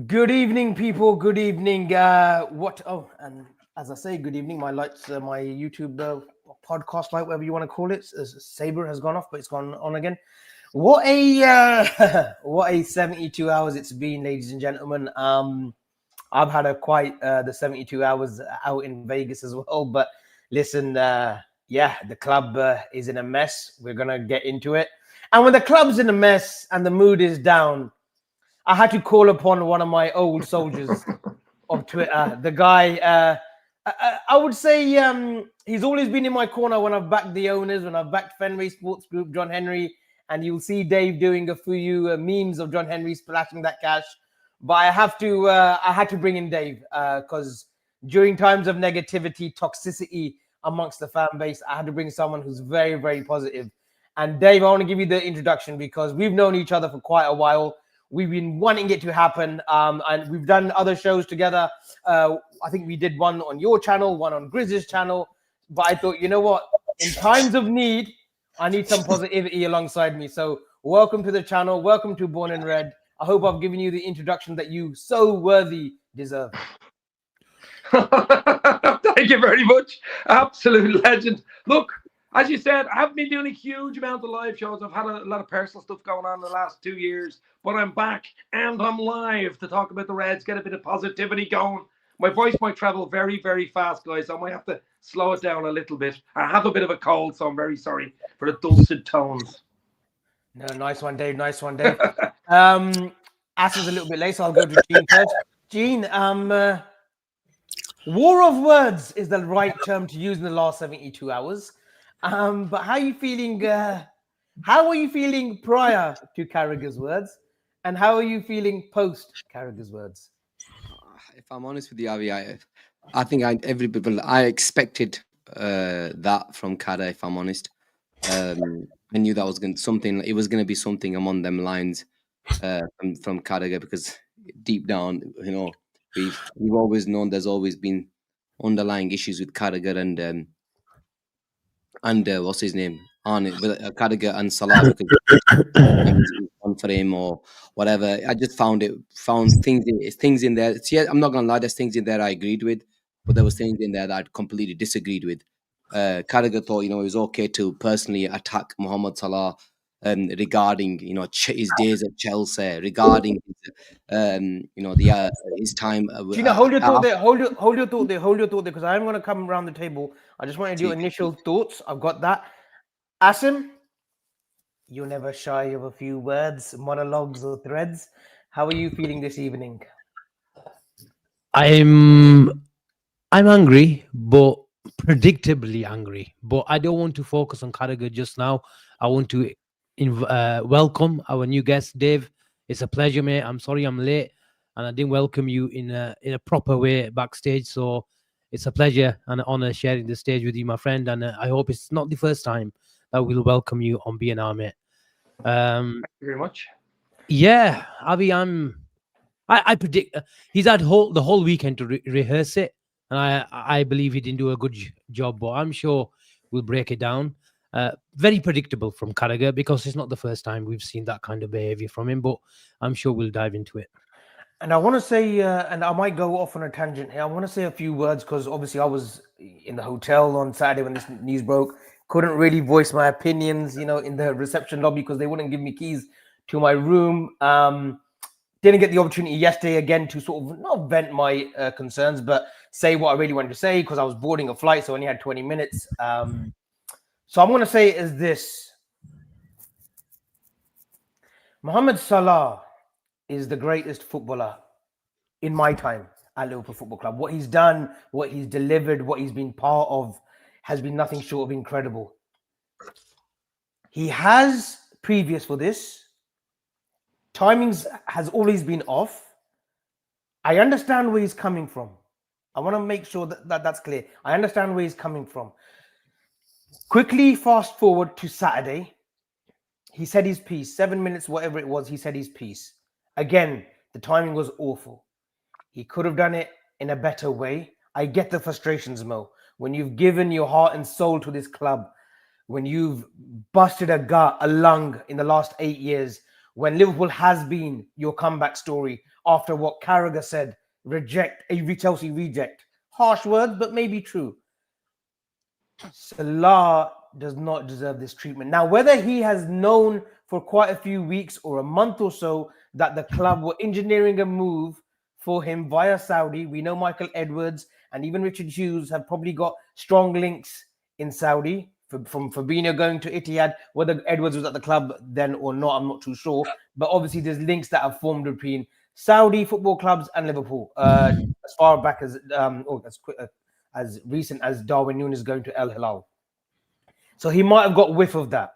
Good evening, people. Good evening. And as I say, good evening. My lights, my YouTube podcast light, whatever you want to call it, Saber has gone off, but it's gone on again. What a what a 72 hours it's been, ladies and gentlemen. I've had the 72 hours out in Vegas as well. But listen, the club is in a mess. We're gonna get into it. And when the club's in a mess and the mood is down, I had to call upon one of my old soldiers of Twitter. The guy, I would say he's always been in my corner when I've backed the owners, when I've backed Fenway Sports Group, John Henry, and you'll see Dave doing a few memes of John Henry splashing that cash. But I had to bring in Dave because during times of negativity, toxicity amongst the fan base, I had to bring someone who's very, very positive. And Dave, I want to give you the introduction because we've known each other for quite a while. We've been wanting it to happen, and we've done other shows together. I think we did one on your channel, one on Grizz's channel. But I thought, you know what? In times of need, I need some positivity alongside me. So welcome to the channel. Welcome to Born in Red. I hope I've given you the introduction that you so worthy deserve. Thank you very much. Absolute legend. Look, as you said, I haven't been doing a huge amount of live shows. I've had a lot of personal stuff going on in the last 2 years, but I'm back and I'm live to talk about the Reds, get a bit of positivity going. My voice might travel very, very fast, guys. I might have to slow it down a little bit. I have a bit of a cold, so I'm very sorry for the dulcet tones. No, nice one, Dave. Nice one, Dave. Asim's a little bit late, so I'll go to Gene first. Gene, war of words is the right term to use in the last 72 hours. But how are you feeling? How are you feeling prior to Carragher's words, and how are you feeling post Carragher's words? If I'm honest with you, Avi, I think I expected that from Carragher. If I'm honest, I knew that was going to be something among them lines from Carragher, because deep down, you know, we've always known there's always been underlying issues with Carragher and what's his name on it with Carragher and Salah, because on for him or whatever. I just found things in there. Yeah, I'm not gonna lie, there's things in there I agreed with, but there was things in there that I completely disagreed with. Carragher thought, you know, it was okay to personally attack Mohamed Salah regarding, you know, his days at Chelsea, regarding you know, his time. Gina, hold your thought there. Hold your thought there, because I'm going to come around the table. I just want to do initial thoughts. I've got that. Asim, you're never shy of a few words, monologues, or threads. How are you feeling this evening? I'm angry, but predictably angry. But I don't want to focus on Carragher just now. I want to welcome our new guest, Dave. It's a pleasure, mate. I'm sorry I'm late, and I didn't welcome you in a proper way backstage. So it's a pleasure and an honor sharing the stage with you, my friend. And I hope it's not the first time that we'll welcome you on BNR, mate. Thank you very much. Yeah, Avi, I predict he's had the whole weekend to rehearse it, and I believe he didn't do a good job. But I'm sure we'll break it down. Very predictable from Carragher, because it's not the first time we've seen that kind of behavior from him, but I'm sure we'll dive into it. And I want to say, and I might go off on a tangent here, I want to say a few words, because obviously I was in the hotel on Saturday when this news broke. Couldn't really voice my opinions, you know, in the reception lobby, because they wouldn't give me keys to my room. Didn't get the opportunity yesterday again to sort of not vent my concerns, but say what I really wanted to say, because I was boarding a flight, so I only had 20 minutes. So I'm going to say is this. Mohamed Salah is the greatest footballer in my time at Liverpool Football Club. What he's done, what he's delivered, what he's been part of has been nothing short of incredible. He has, previous for this, timings has always been off. I understand where he's coming from. I want to make sure that's clear. I understand where he's coming from. Quickly fast forward to Saturday. He said his piece, 7 minutes, whatever it was, he said his piece. Again, the timing was awful. He could have done it in a better way. I get the frustrations, Mo. When you've given your heart and soul to this club, when you've busted a gut, a lung in the last 8 years, when Liverpool has been your comeback story after what Carragher said, reject, a Chelsea reject. Harsh words, but maybe true. Salah does not deserve this treatment. Now, whether he has known for quite a few weeks or a month or so that the club were engineering a move for him via Saudi, we know Michael Edwards and even Richard Hughes have probably got strong links in Saudi from Fabinho going to Etihad. Whether Edwards was at the club then or not, I'm not too sure. But obviously, there's links that have formed between Saudi football clubs and Liverpool as far back as as recent as Darwin Núñez going to El Hilal. So he might have got whiff of that.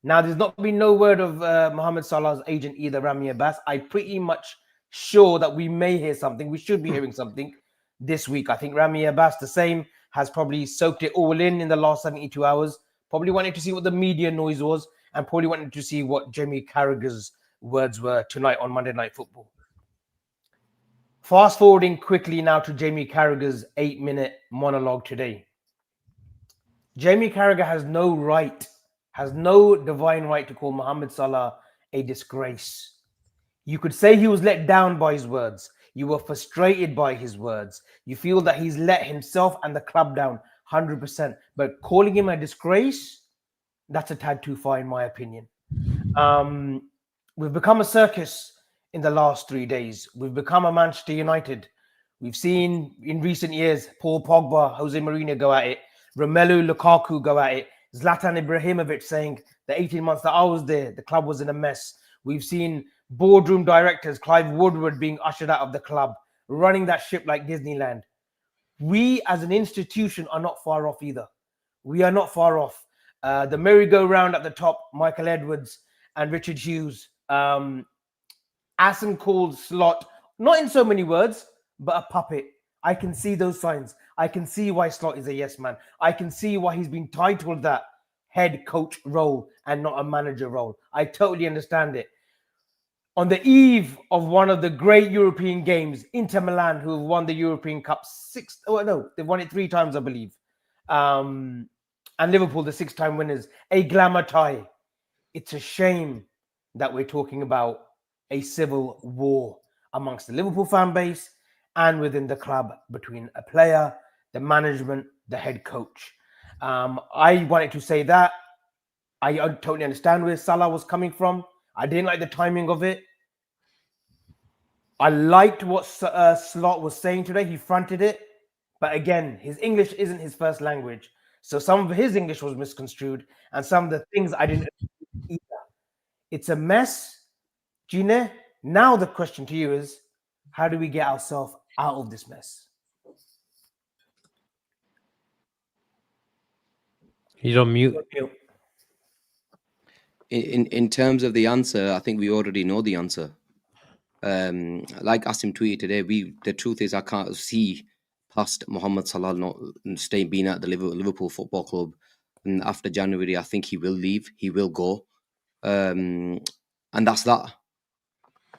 Now, there's not been no word of Mohamed Salah's agent either, Rami Abbas. I'm pretty much sure that we may hear something. We should be hearing something this week. I think Rami Abbas, the same, has probably soaked it all in the last 72 hours. Probably wanted to see what the media noise was and probably wanted to see what Jamie Carragher's words were tonight on Monday Night Football. Fast forwarding quickly now to Jamie Carragher's 8-minute monologue today. Jamie Carragher has no right, has no divine right to call Mohamed Salah a disgrace. You could say he was let down by his words. You were frustrated by his words. You feel that he's let himself and the club down 100%. But calling him a disgrace, that's a tad too far in my opinion. We've become a circus in the last 3 days. We've become a Manchester United. We've seen in recent years Paul Pogba, Jose Mourinho go at it, Romelu Lukaku go at it, Zlatan Ibrahimovic saying the 18 months that I was there, the club was in a mess. We've seen boardroom directors, Clive Woodward being ushered out of the club, running that ship like Disneyland. We as an institution are not far off either. We are not far off. The merry-go-round at the top, Michael Edwards and Richard Hughes. Asim called Slot, not in so many words, but a puppet. I can see those signs. I can see why Slot is a yes man. I can see why he's been titled that head coach role and not a manager role. I totally understand it. On the eve of one of the great European games, Inter Milan, who have won the European Cup they've won it 3 times, I believe. And Liverpool, the 6-time winners, a glamour tie. It's a shame that we're talking about a civil war amongst the Liverpool fan base and within the club between a player, the management, the head coach. I wanted to say that. I totally understand where Salah was coming from. I didn't like the timing of it. I liked what Slot was saying today. He fronted it. But again, his English isn't his first language. So some of his English was misconstrued and some of the things I didn't either. It's a mess. Gine, now the question to you is, how do we get ourselves out of this mess? He's on mute. In terms of the answer, I think we already know the answer. Like Asim tweeted today, the truth is I can't see past Mohamed Salah not being at the Liverpool Football Club. And after January, I think he will leave. He will go, and that's that.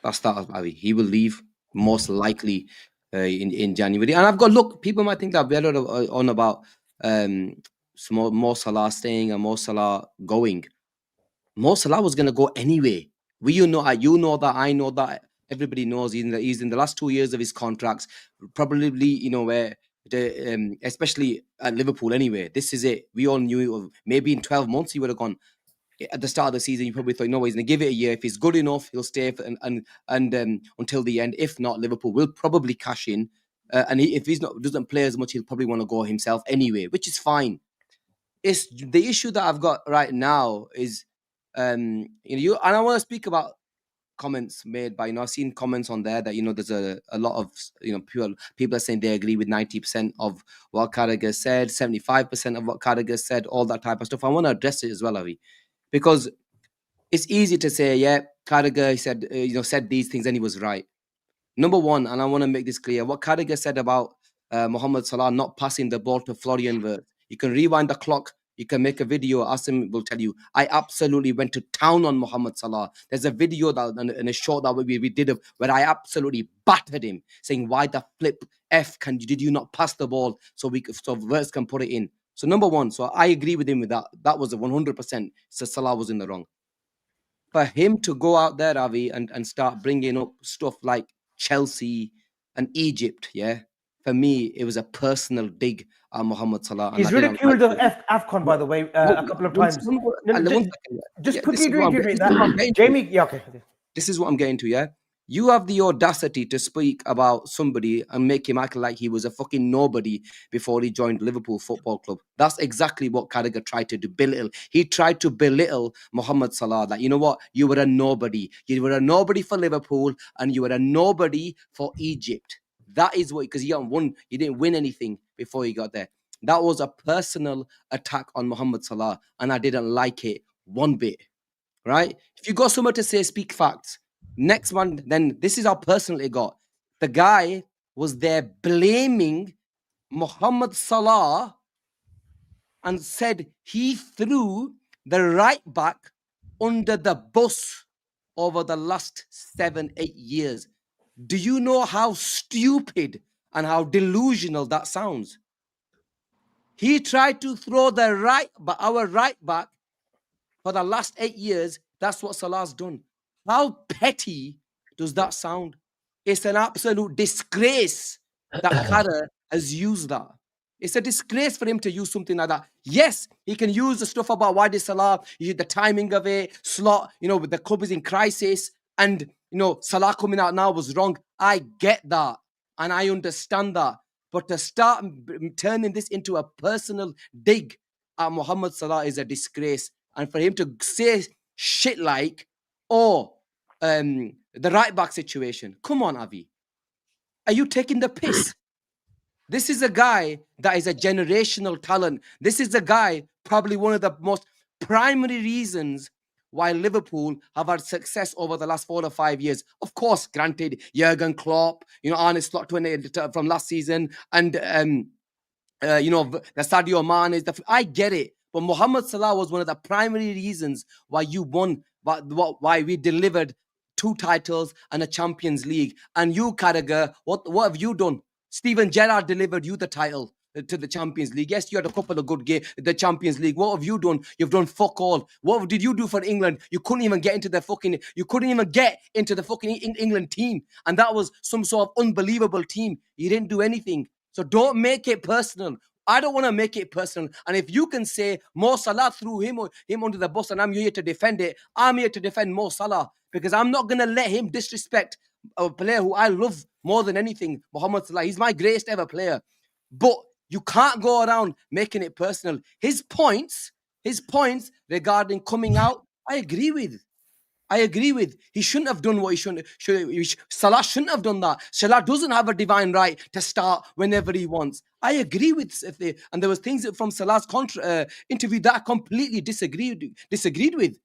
That's that. I mean, he will leave most likely in January. And people might think that we're on about Mo Salah staying and Mo Salah going. Mo Salah was going to go anyway. You know that, I know that, everybody knows he's in the last 2 years of his contracts, probably, where especially at Liverpool anyway. This is it. We all knew maybe in 12 months he would have gone. At the start of the season, you probably thought, no, he's going to give it a year. If he's good enough, he'll stay and until the end. If not, Liverpool will probably cash in. And if doesn't play as much, he'll probably want to go himself anyway, which is fine. It's the issue that I've got right now is, and I want to speak about comments made by, I've seen comments on there that, there's a lot of, people are saying they agree with 90% of what Carragher said, 75% of what Carragher said, all that type of stuff. I want to address it as well, Avi, because it's easy to say, yeah, Carragher said, said these things and he was right. Number one, and I want to make this clear, what Carragher said about Mohamed Salah not passing the ball to Florian Wirtz. You can rewind the clock You can make a video. Asim will tell you. I absolutely went to town on Mohamed Salah. There's a video that and a show that we did where I absolutely battered him, saying, "Why the flip F did you not pass the ball so Verts can put it in?" So number one, so I agree with him with that. That was a 100%. So Salah was in the wrong. For him to go out there, Avi, and start bringing up stuff like Chelsea and Egypt, yeah. For me, it was a personal dig at Mohamed Salah. And He's ridiculed the AFCON, by the way, a couple of times. Just quickly reiterate that. Jamie, yeah, okay. This is what I'm getting to, yeah? You have the audacity to speak about somebody and make him act like he was a fucking nobody before he joined Liverpool Football Club. That's exactly what Carragher tried to do, belittle. He tried to belittle Mohamed Salah. Like, you know what? You were a nobody. You were a nobody for Liverpool and you were a nobody for Egypt. That is what, because he didn't win anything before he got there. That was a personal attack on Mohamed Salah, and I didn't like it one bit. Right? If you got somewhere to say, speak facts. Next one, then this is how personal it got. The guy was there blaming Mohamed Salah and said he threw the right back under the bus over the last 7-8 years. Do you know how stupid and how delusional that sounds? He tried to throw our right back for the last 8 years. That's what Salah's done. How petty does that sound? It's an absolute disgrace that Carragher has used that. It's a disgrace for him to use something like that. Yes, he can use the stuff about why did Salah, the timing of it, slot, the club is in crisis, and, Salah coming out now was wrong. I get that, and I understand that. But to start turning this into a personal dig at Mohamed Salah is a disgrace. And for him to say shit like, the right back situation. Come on, Avi. Are you taking the piss? This is a guy that is a generational talent. This is a guy, probably one of the most primary reasons why Liverpool have had success over the last 4 or 5 years. Of course, granted, Jurgen Klopp, Arne Slot from last season, and the Sadio Mane. I get it. But Mohamed Salah was one of the primary reasons why you won, why we delivered 2 titles and a Champions League. And you, Carragher, what have you done? Steven Gerrard delivered you the title to the Champions League. Yes, you had a couple of good games, the Champions League. What have you done? You've done fuck all. What did you do for England? You couldn't even get into the fucking England team. And that was some sort of unbelievable team. You didn't do anything. So don't make it personal. I don't want to make it personal. And if you can say Mo Salah threw him under the bus and I'm here to defend it, I'm here to defend Mo Salah, because I'm not going to let him disrespect a player who I love more than anything, Mohamed Salah. He's my greatest ever player. But you can't go around making it personal. His points regarding coming out, I agree with. He shouldn't have done what he shouldn't. Salah shouldn't have done that. Salah doesn't have a divine right to start whenever he wants. I agree with, and there was things from Salah's interview that I completely disagreed with.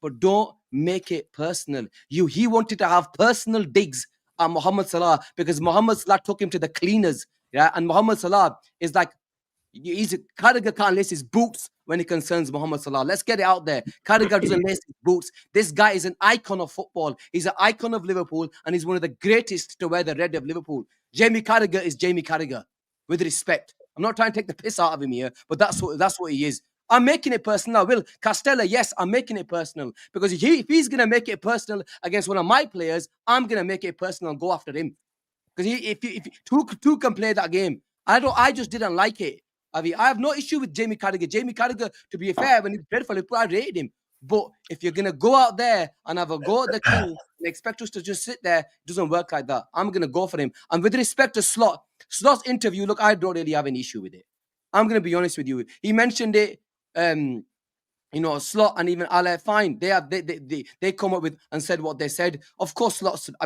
But don't make it personal. He wanted to have personal digs at Mohamed Salah because Mohamed Salah took him to the cleaners. Yeah, and Mohamed Salah is like, Carragher can't lace his boots when it concerns Mohamed Salah. Let's get it out there. Carragher doesn't lace his boots. This guy is an icon of football. He's an icon of Liverpool, and he's one of the greatest to wear the red of Liverpool. Jamie Carragher is Jamie Carragher, with respect. I'm not trying to take the piss out of him here, but that's what he is. I'm making it personal. I will. Castella, yes, I'm making it personal. Because if he's going to make it personal against one of my players, I'm going to make it personal and go after him. Because if two can play that game, I just didn't like it. I have no issue with Jamie Carragher. Jamie Carragher, to be fair, when he's dreadful, I rated him. But if you're going to go out there and have a go at the king and expect us to just sit there, it doesn't work like that. I'm going to go for him. And with respect to Slot's interview, look, I don't really have an issue with it. I'm going to be honest with you. He mentioned it, Slot and even Ale, fine. They come up with and said what they said. Of course,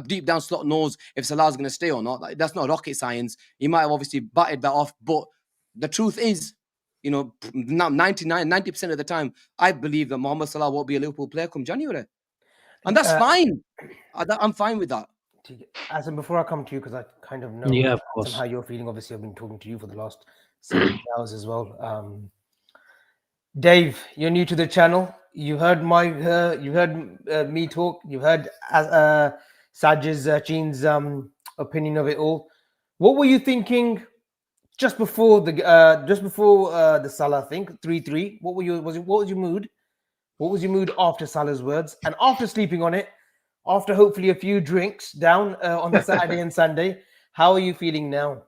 deep down, Slot knows if Salah's going to stay or not. That's not rocket science. He might have obviously batted that off, but the truth is, 90% of the time, I believe that Mohamed Salah won't be a Liverpool player come January. And that's fine. I'm fine with that. Asim, before I come to you, because I kind of know of course, how you're feeling. Obviously, I've been talking to you for the last 7 hours as well. Dave, you're new to the channel. You heard me talk. You heard Saj's Jean's opinion of it all. What were you thinking just before the Salah thing 3-3? What was your mood? What was your mood after Salah's words and after sleeping on it? After hopefully a few drinks down on the Saturday and Sunday, how are you feeling now?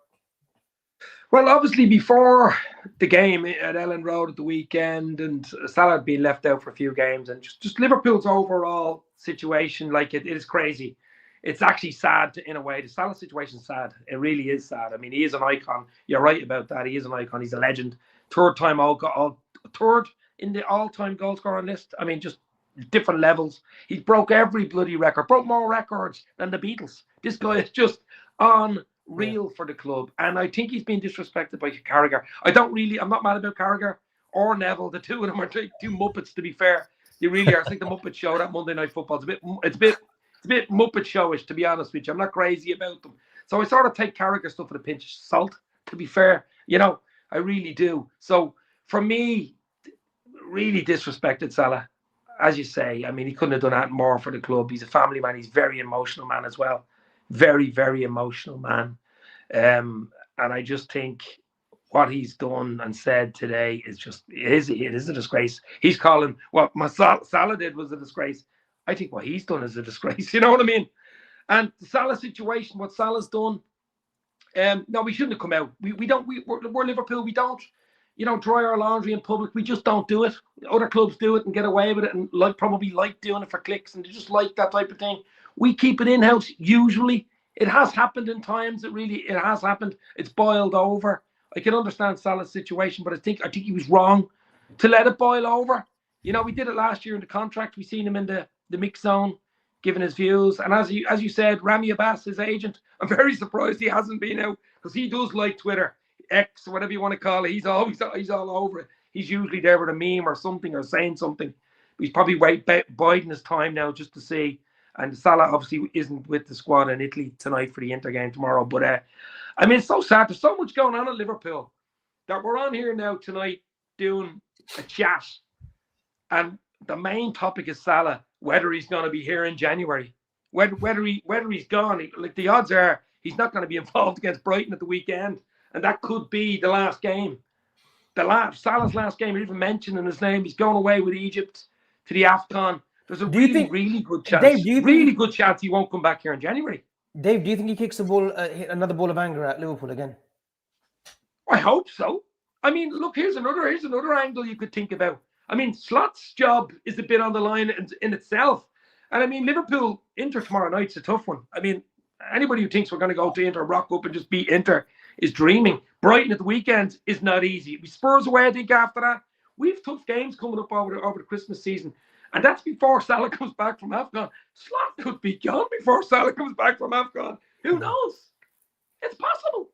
Well, obviously, before the game at Ellen Road at the weekend, and Salah had been left out for a few games, and just Liverpool's overall situation, like it is crazy. It's actually sad in a way. The Salah situation is sad. It really is sad. I mean, he is an icon. You're right about that. He is an icon. He's a legend. Third in the all-time goal scoring list. I mean, just different levels. He broke every bloody record. Broke more records than the Beatles. This guy is just on real for the club, and I think he's been disrespected by Carragher. I'm not mad about Carragher or Neville. The two of them are two muppets. To be fair, they really are. It's like the Muppet Show. That Monday Night Football. It's a bit Muppet Showish, to be honest with you. I'm not crazy about them, so I sort of take Carragher stuff with a pinch of salt. To be fair, I really do. So for me, really disrespected Salah, as you say. I mean, he couldn't have done that more for the club. He's a family man. He's a very emotional man as well. Very, very emotional man. And I just think what he's done and said today is it is a disgrace. He's calling what Salah did was a disgrace. I think what he's done is a disgrace. You know what I mean? And the Salah situation, what Salah's done, no, we shouldn't have come out. We're Liverpool. We don't, dry our laundry in public. We just don't do it. Other clubs do it and get away with it, and probably like doing it for clicks, and they just like that type of thing. We keep it in-house usually. It has happened in times. It has happened. It's boiled over. I can understand Salah's situation, but I think he was wrong to let it boil over. We did it last year in the contract. We seen him in the mix zone, giving his views. And as you said, Rami Abbas, his agent, I'm very surprised he hasn't been out, because he does like Twitter, X, whatever you want to call it. He's all over it. He's usually there with a meme or something or saying something. He's probably biding his time now just to see. And Salah obviously isn't with the squad in Italy tonight for the Inter game tomorrow. But I mean, it's so sad. There's so much going on at Liverpool that we're on here now tonight doing a chat, and the main topic is Salah, whether he's going to be here in January, whether he's gone. Like, the odds are he's not going to be involved against Brighton at the weekend, and that could be the last game. Salah's last game. He even mentioned in his name. He's going away with Egypt to the AFCON. There's a really good chance. Dave, good chance he won't come back here in January. Dave, do you think he kicks the ball, another ball of anger at Liverpool again? I hope so. I mean, look, here's another angle you could think about. I mean, Slot's job is a bit on the line in itself. And I mean, Liverpool, Inter tomorrow night's a tough one. I mean, anybody who thinks we're going to go to Inter, rock up and just beat Inter is dreaming. Brighton at the weekend is not easy. We Spurs away, I think, after that. We've tough games coming up over the Christmas season. And that's before Salah comes back from AFCON. Slot could be gone before Salah comes back from AFCON. Who knows? It's possible.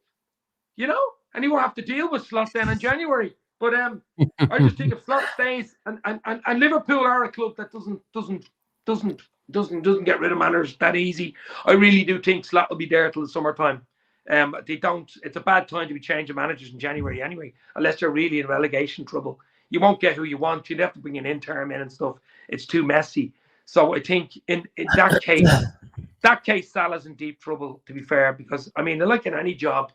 And he won't have to deal with Slot then in January. But I just think if Slot stays, and Liverpool are a club that doesn't get rid of managers that easy. I really do think Slot will be there till the summertime. They don't. It's a bad time to be changing managers in January anyway, unless you're really in relegation trouble. You won't get who you want. You'd have to bring an interim in and stuff. It's too messy. So I think in that case, Salah's in deep trouble, to be fair, because I mean, like in any job,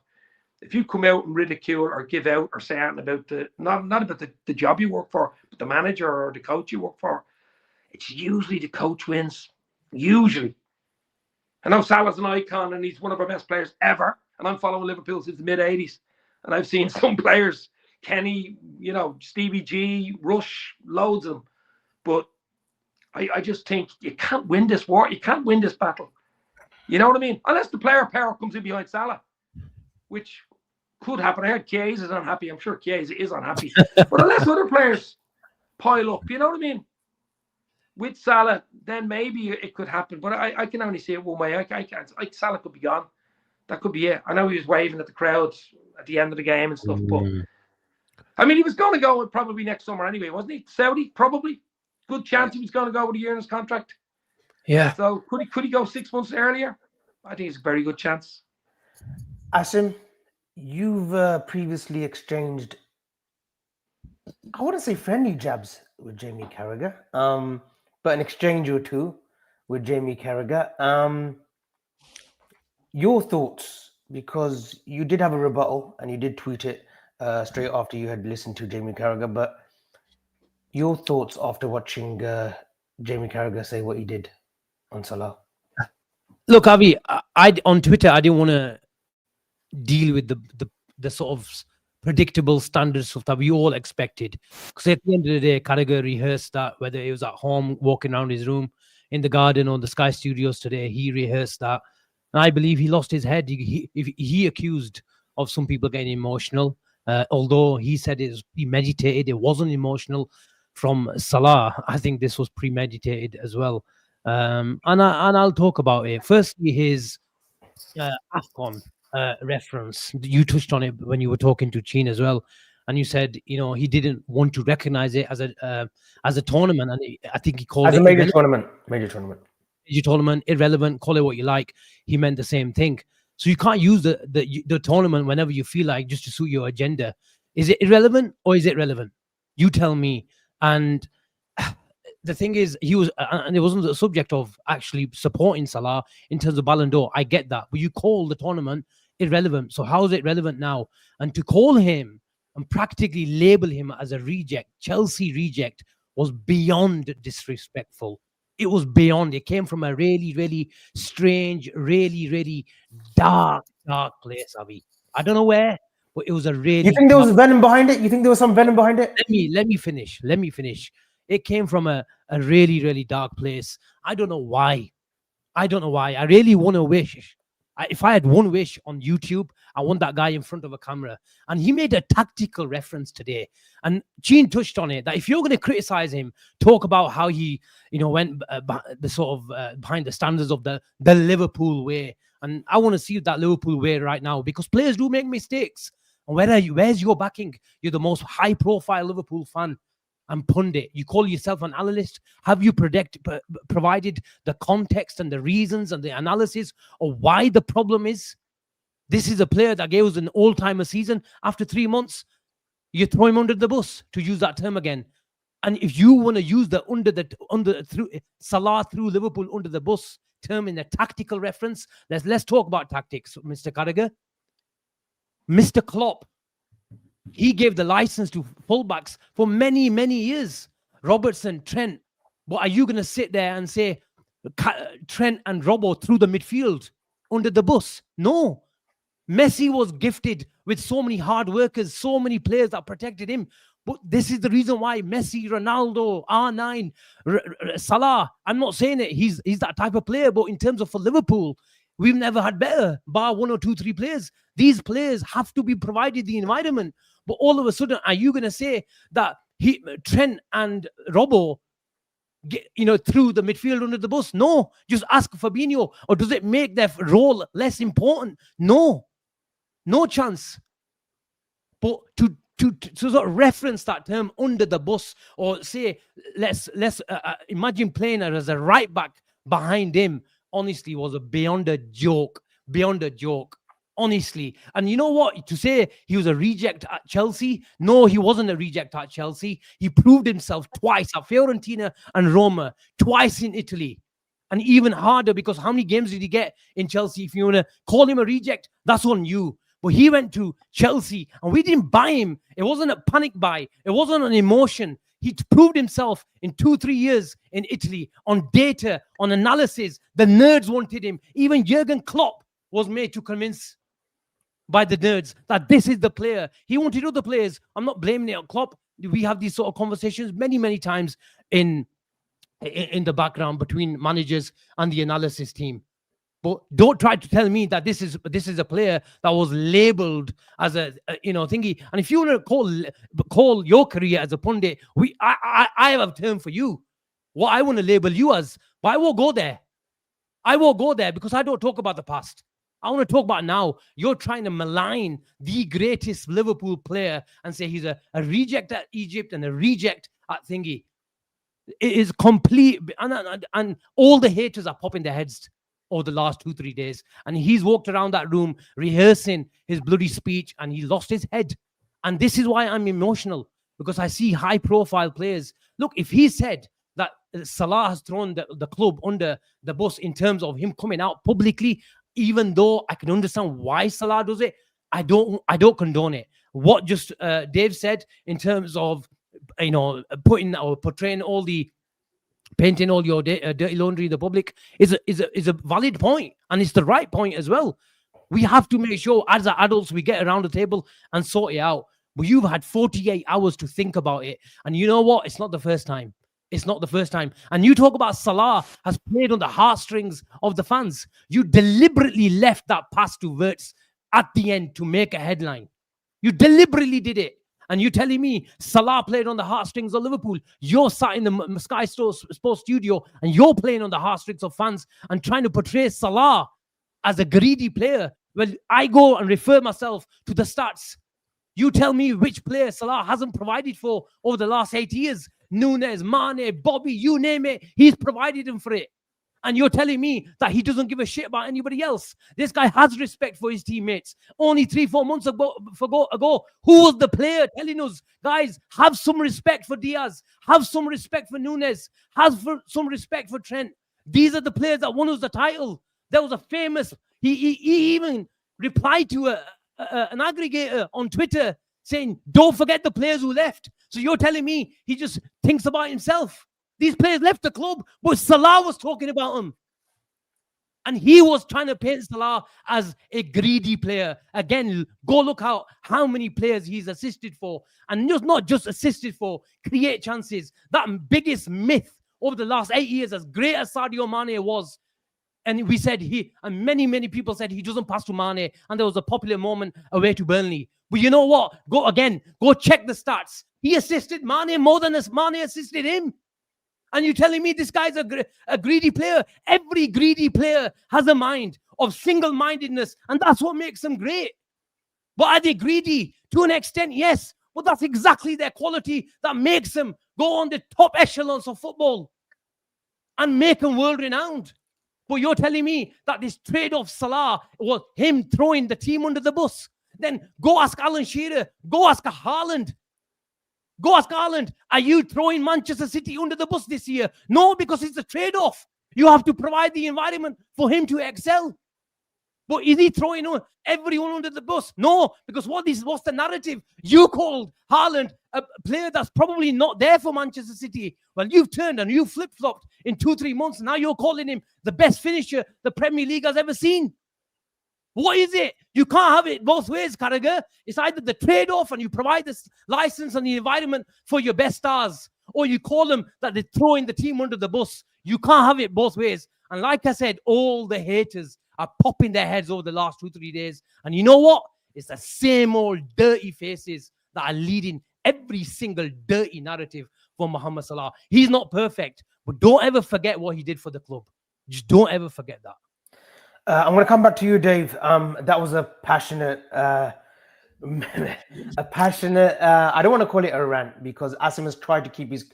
if you come out and ridicule or give out or say anything about not about the job you work for, but the manager or the coach you work for, it's usually the coach wins. Usually. I know Salah's an icon and he's one of our best players ever. And I'm following Liverpool since the mid-'80s. And I've seen some players, Kenny, Stevie G, Rush, loads of them. But I just think you can't win this war. You can't win this battle. You know what I mean? Unless the player power comes in behind Salah, which could happen. I heard Chiesa is unhappy. I'm sure Chiesa is unhappy. But unless other players pile up, you know what I mean? With Salah, then maybe it could happen. But I can only see it one way. I can't. Salah could be gone. That could be it. I know he was waving at the crowds at the end of the game and stuff. But I mean, he was going to go probably next summer anyway, wasn't he? Saudi, probably. Good chance he was going to go with a year in his contract. Yeah. So could he go 6 months earlier? I think it's a very good chance. Asim, you've previously exchanged I wouldn't say friendly jabs with Jamie Carragher, but an exchange or two with Jamie Carragher. Your thoughts, because you did have a rebuttal and you did tweet it straight after you had listened to Jamie Carragher, but your thoughts after watching Jamie Carragher say what he did on Salah. Look, Avi, I on Twitter, I didn't want to deal with the sort of predictable standard stuff that we all expected. Because at the end of the day, Carragher rehearsed that, whether it was at home, walking around his room, in the garden, or the Sky Studios today, he rehearsed that. And I believe he lost his head. He accused of some people getting emotional, although he said it was premeditated. It wasn't emotional from Salah. I think this was premeditated as well. And I'll talk about it. Firstly, his AFCON reference. You touched on it when you were talking to Chin as well, and you said he didn't want to recognize it as a tournament, and I think he called as it a major tournament. Major tournament, irrelevant. Call it what you like. He meant the same thing. So you can't use the tournament whenever you feel like, just to suit your agenda. Is it irrelevant or is it relevant? You tell me. And the thing is, he was, and it wasn't the subject of actually supporting Salah in terms of Ballon d'Or. I get that, but you call the tournament irrelevant. So how is it relevant now? And to call him and practically label him as a reject, Chelsea reject, was beyond disrespectful. It was beyond. It came from a really, really strange, really, really dark place, Avi. I don't know where, but it was a really. You think there was venom behind it? You think there was some venom behind it? Let me finish. It came from a really, really dark place. I don't know why. I really want to wish. If I had one wish on YouTube, I want that guy in front of a camera. And he made a tactical reference today. And Gene touched on it, that if you're going to criticize him, talk about how he, went the sort of behind the standards of the Liverpool way. And I want to see that Liverpool way right now, because players do make mistakes. And where's your backing? You're the most high-profile Liverpool fan and pundit. You call yourself an analyst. Have you provided the context and the reasons and the analysis of why the problem is? This is a player that gave us an all-timer season. After 3 months, you throw him under the bus, to use that term again. And if you want to use through Salah through Liverpool under the bus term in a tactical reference, let's talk about tactics, Mr. Carragher. Mr. Klopp, he gave the license to fullbacks for many, many years. Robertson, Trent. But are you going to sit there and say Trent and Robbo through the midfield under the bus? No. Messi was gifted with so many hard workers, so many players that protected him. But this is the reason why Messi, Ronaldo, R9, Salah, I'm not saying it, he's that type of player, but in terms of for Liverpool, we've never had better, bar 1 or 2, 3 players. These players have to be provided the environment. But all of a sudden, are you going to say that Trent and Robbo through the midfield under the bus? No. Just ask Fabinho. Or does it make their role less important? No. No chance. But to sort of reference that term under the bus, or say let's imagine playing as a right back behind him, honestly was beyond a joke. Honestly. And you know what? To say he was a reject at Chelsea, no, he wasn't a reject at Chelsea. He proved himself twice at Fiorentina and Roma, twice in Italy. And even harder, because how many games did he get in Chelsea? If you want to call him a reject, that's on you. But he went to Chelsea and we didn't buy him. It wasn't a panic buy. It wasn't an emotion. He proved himself in 2-3 years in Italy on data, on analysis. The nerds wanted him. Even Jurgen Klopp was made to convince by the nerds that this is the player. He wanted other players. I'm not blaming it on Klopp. We have these sort of conversations many, many times in the background between managers and the analysis team. But don't try to tell me that this is a player that was labeled as a thingy. And if you want to call your career as a pundit, I have a term for you. What I want to label you as, but I won't go there. Because I don't talk about the past. I want to talk about now. You're trying to malign the greatest Liverpool player and say he's a reject at Egypt and a reject at thingy. It is complete, and all the haters are popping their heads over the last 2-3 days. And he's walked around that room rehearsing his bloody speech and he lost his head. And this is why I'm emotional. because I see high-profile players. Look, if he said that Salah has thrown the club under the bus in terms of him coming out publicly, even though I can understand why Salah does it, I don't condone it. What just Dave said in terms of putting or portraying all the painting all your dirty laundry in the public is a valid point, and it's the right point as well. We have to make sure as adults we get around the table and sort it out. But you've had 48 hours to think about it, and you know what? It's not the first time. It's not the first time. And you talk about Salah has played on the heartstrings of the fans. You deliberately left that pass to Wirtz at the end to make a headline. You deliberately did it. And you're telling me Salah played on the heartstrings of Liverpool. You're sat in the Sky Sports studio and you're playing on the heartstrings of fans and trying to portray Salah as a greedy player. Well, I go and refer myself to the stats. You tell me which player Salah hasn't provided for over the last 8 years. Nunes, Mane, Bobby, you name it. He's provided him for it. And you're telling me that he doesn't give a shit about anybody else. This guy has respect for his teammates. Only 3-4 months ago, who was the player telling us, guys, have some respect for Diaz, have some respect for Nunes, some respect for Trent. These are the players that won us the title. There was a famous, he even replied to an aggregator on Twitter saying, don't forget the players who left. So you're telling me he just thinks about himself. These players left the club, but Salah was talking about them. And he was trying to paint Salah as a greedy player. Again, go look out how many players he's assisted for. And not just assisted for, create chances. That biggest myth over the last 8 years, as great as Sadio Mane was, and we said and many people said he doesn't pass to Mane, and there was a popular moment away to Burnley. But you know what? Go check the stats. He assisted Mane more than Mane assisted him. And you're telling me this guy's a greedy player? Every greedy player has a mind of single-mindedness, and that's what makes them great. But are they greedy? To an extent, yes. But that's exactly their quality that makes them go on the top echelons of football and make them world-renowned. But you're telling me that this trade of Salah was him throwing the team under the bus. Then go ask Alan Shearer. Go ask Haaland. Go ask Haaland, are you throwing Manchester City under the bus this year? No, because it's a trade-off. You have to provide the environment for him to excel. But is he throwing everyone under the bus? No, because what's the narrative? You called Haaland a player that's probably not there for Manchester City. Well, you've turned and you flip-flopped in 2-3 months. And now you're calling him the best finisher the Premier League has ever seen. What is it? You can't have it both ways, Carragher. It's either the trade-off and you provide this license and the environment for your best stars, or you call them that they're throwing the team under the bus. You can't have it both ways. And like I said, all the haters are popping their heads over the last 2-3 days. And you know what? It's the same old dirty faces that are leading every single dirty narrative for Mohamed Salah. He's not perfect, but don't ever forget what he did for the club. Just don't ever forget that. I'm going to come back to you, Dave. That was a passionate, I don't want to call it a rant because Asim has tried to keep his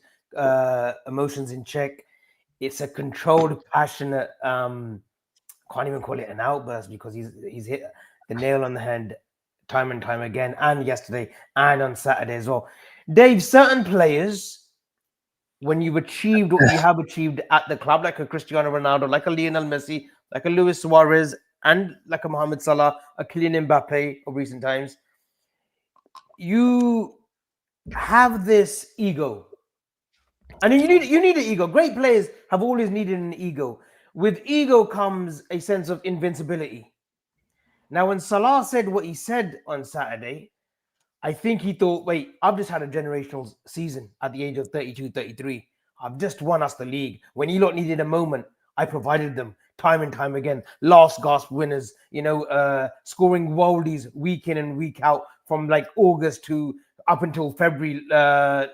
emotions in check. It's a controlled, passionate, can't even call it an outburst because he's hit the nail on the head time and time again, and yesterday and on Saturday as well. Dave, certain players, when you've achieved what you have achieved at the club, like a Cristiano Ronaldo, like a Lionel Messi, like a Luis Suarez, and like a Mohamed Salah, a Kylian Mbappe of recent times, you have this ego. And you need an ego. Great players have always needed an ego. With ego comes a sense of invincibility. Now, when Salah said what he said on Saturday, I think he thought, wait, I've just had a generational season at the age of 32, 33. I've just won us the league. When you lot needed a moment, I provided them time and time again. Last gasp winners, scoring worldies week in and week out from like August to up until February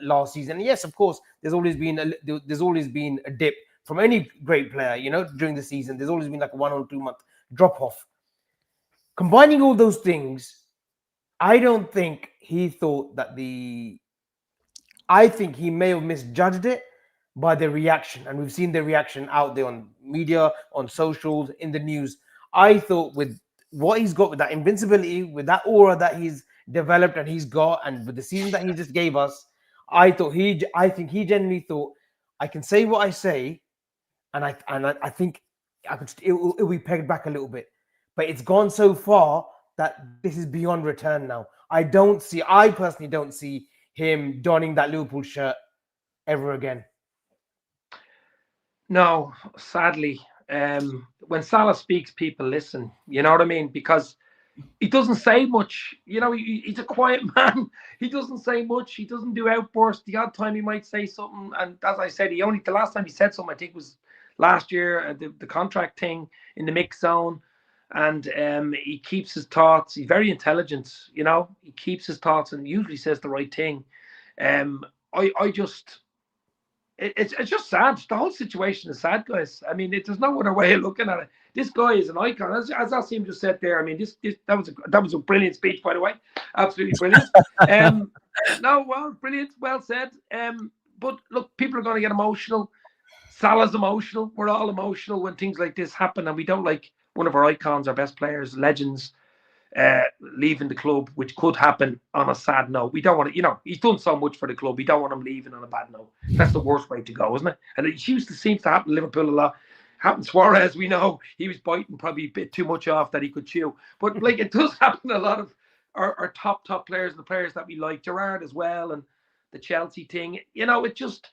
last season. And yes, of course, there's always been a dip from any great player, during the season. There's always been like a 1 or 2 month drop off. Combining all those things, I don't think he thought that I think he may have misjudged it by the reaction. And we've seen the reaction out there on media, on socials, in the news. I thought with what he's got, with that invincibility, with that aura that he's developed and he's got, and with the season that he just gave us, I think he genuinely thought, I can say what I say, and I think it will be pegged back a little bit, but it's gone so far that this is beyond return now. I personally don't see him donning that Liverpool shirt ever again. No, sadly, when Salah speaks, people listen. You know what I mean? Because he doesn't say much. You know, he's a quiet man. He doesn't say much. He doesn't do outbursts. The odd time he might say something, and as I said, the last time he said something, I think was last year, the contract thing in the mix zone, and he keeps his thoughts. He's very intelligent. You know, he keeps his thoughts and usually says the right thing. I just. It's just sad. The whole situation is sad, guys. I mean, there's no other way of looking at it. This guy is an icon, as Asim just said there. I mean, that was a brilliant speech, by the way, absolutely brilliant. No, well, brilliant, well said. But look, people are going to get emotional. Salah's emotional. We're all emotional when things like this happen, and we don't like one of our icons, our best players, legends, leaving the club, which could happen on a sad note. We don't want to, you know, he's done so much for the club. We don't want him leaving on a bad note. That's the worst way to go, isn't it? And it seems to happen to Liverpool a lot. Happened to Suarez, we know he was biting probably a bit too much off that he could chew. But like it does happen to a lot of our top players and the players that we like, Gerrard as well, and the Chelsea thing. You know, it just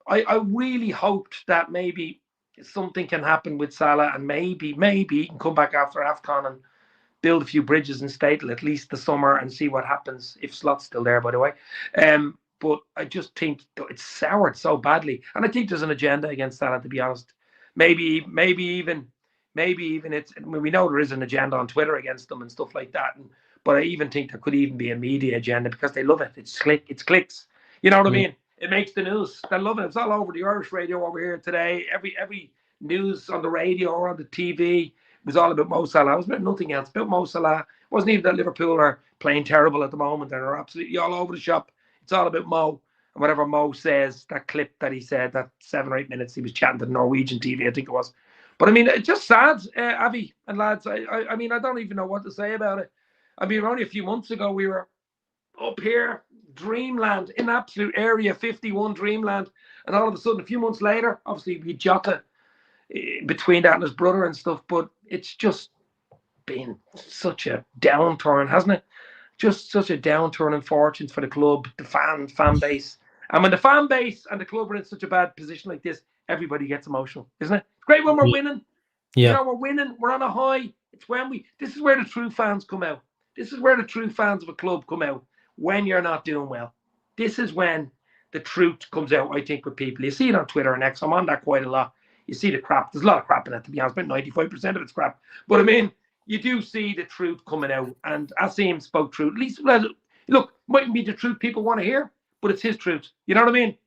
I really hoped that maybe something can happen with Salah, and maybe he can come back after AFCON and build a few bridges and stay till at least the summer and see what happens, if Slot's still there, by the way. But I just think it's soured so badly, and I think there's an agenda against that. To be honest, maybe even it's. I mean, we know there is an agenda on Twitter against them and stuff like that. But I even think there could even be a media agenda because they love it. It's clicks. You know what I mean? It makes the news. They love it. It's all over the Irish radio over here today. Every news on the radio or on the TV. It was all about Mo Salah. It was about nothing else. About Mo Salah. It wasn't even that Liverpool are playing terrible at the moment and are absolutely all over the shop. It's all about Mo. And whatever Mo says, that clip that he said, that 7 or 8 minutes he was chatting to Norwegian TV, I think it was. But I mean, it's just sad, Avi and lads. I mean, I don't even know what to say about it. I mean, only a few months ago, we were up here, dreamland, in absolute area 51 dreamland. And all of a sudden, a few months later, obviously, we Jota between that and his brother and stuff, but it's just been such a downturn, hasn't it? Just such a downturn in fortunes for the club, the fan base. And when the fan base and the club are in such a bad position like this, everybody gets emotional, isn't it? Great when we're winning. Yeah. You know, we're winning, we're on a high. It's when this is where the true fans come out. This is where the true fans of a club come out, when you're not doing well. This is when the truth comes out, I think, with people. You see it on Twitter and X. I'm on that quite a lot. You see the crap. There's a lot of crap in it, to be honest. About 95% of it's crap. But I mean, you do see the truth coming out. And Asim spoke truth. At least, look, mightn't be the truth people want to hear, but it's his truth. You know what I mean?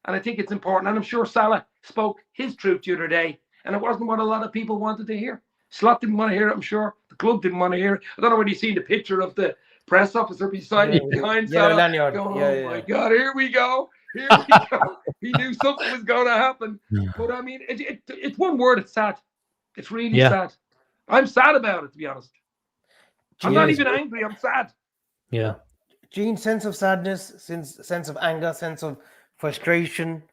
And I think it's important. And I'm sure Salah spoke his truth the other day. And it wasn't what a lot of people wanted to hear. Slot didn't want to hear it, I'm sure. The club didn't want to hear it. I don't know whether you've seen the picture of the press officer beside him, behind Salah. Lanyard. Oh, my God, here we go. Here we go. He knew something was going to happen. But I mean, it's one word. It's sad. It's really sad. I'm sad about it, to be honest. I'm not even angry. I'm sad. Yeah. Gene, sense of sadness, sense of anger, sense of frustration.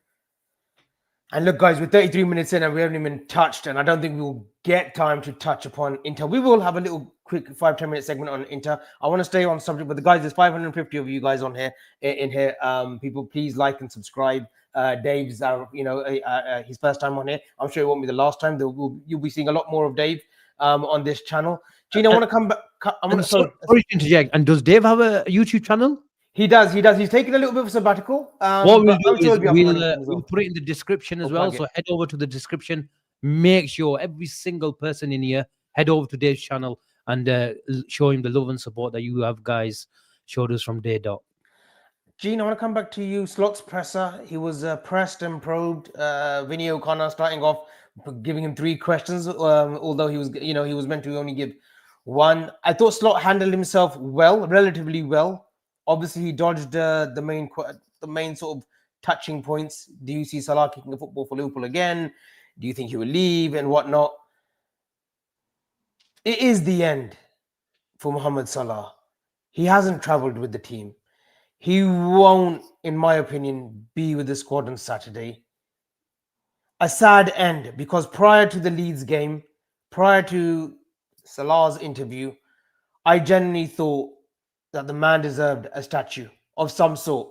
And look, guys, we're 33 minutes in and we haven't even touched, and I don't think we will get time to touch upon Inter. We will have a little quick 5-10 minute segment on Inter. I want to stay on subject, but the guys, there's 550 of you guys on here. In here, people, please like and subscribe. Dave's, his first time on here. I'm sure it won't be the last time. You'll be seeing a lot more of Dave on this channel. Gene, I want to come back. Sorry to interject. And does Dave have a YouTube channel? He does. He's taking a little bit of a sabbatical. What we'll do is we'll put it in the description as well. Okay. So head over to the description. Make sure every single person in here head over to Dave's channel and show him the love and support that you have guys showed us from day dot. Gene, I want to come back to you. Slot's presser. He was pressed and probed. Vinny O'Connor starting off, giving him 3 questions. Although he was meant to only give 1. I thought Slot handled himself relatively well. Obviously, he dodged the main sort of touching points. Do you see Salah kicking a football for Liverpool again? Do you think he will leave and whatnot? It is the end for Mohamed Salah. He hasn't travelled with the team. He won't, in my opinion, be with the squad on Saturday. A sad end, because prior to the Leeds game, prior to Salah's interview, I genuinely thought that the man deserved a statue of some sort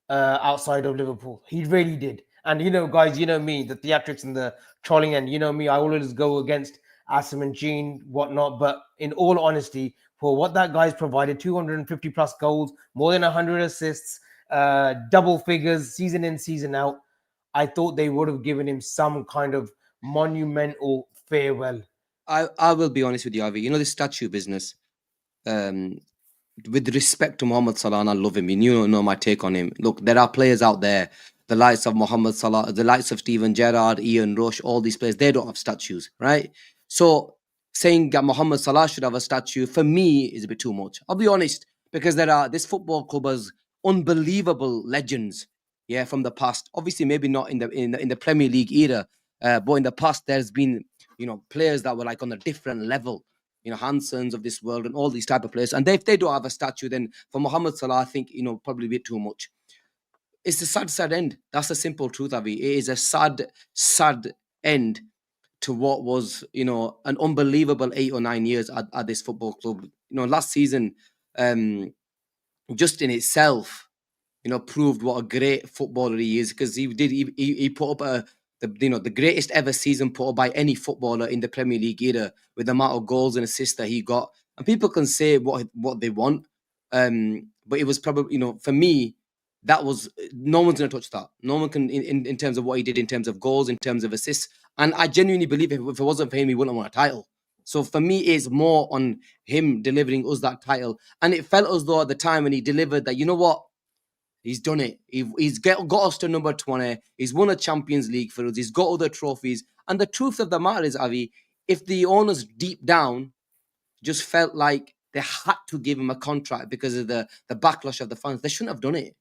outside of Liverpool. He really did. And you know, guys, you know me, the theatrics and the trolling end, you know me, I always go against Asim and Gene, whatnot. But in all honesty, for what that guy's provided, 250 plus goals, more than 100 assists, double figures, season in, season out, I thought they would have given him some kind of monumental farewell. I will be honest with you, Avi. You know, the statue business. Um, with respect to Mohamed Salah, and I love him. You know my take on him. Look, there are players out there, the likes of Mohamed Salah, the likes of Steven Gerrard, Ian Rush, all these players, they don't have statues, right? So saying that Mohamed Salah should have a statue, for me, is a bit too much. I'll be honest, because this football club has unbelievable legends, yeah, from the past. Obviously, maybe not in the Premier League era, but in the past, there's been, players that were like on a different level. Hansons of this world and all these type of players. And if they don't have a statue, then for Mohamed Salah, I think, probably a bit too much. It's a sad, sad end. That's the simple truth, Avi. It is a sad, sad end to what was, an unbelievable 8 or 9 years at this football club. Last season, just in itself, proved what a great footballer he is, because he put up the greatest ever season put up by any footballer in the Premier League era, with the amount of goals and assists that he got. And people can say what they want, but it was probably, for me, that was, no one's going to touch that. No one can, in terms of what he did, in terms of goals, in terms of assists. And I genuinely believe if it wasn't for him, he wouldn't have won a title. So for me, it's more on him delivering us that title. And it felt as though at the time when he delivered that, you know what? He's done it. He's got us to number 20. He's won a Champions League for us. He's got other trophies. And the truth of the matter is, Avi, if the owners deep down just felt like they had to give him a contract because of the backlash of the fans, they shouldn't have done it.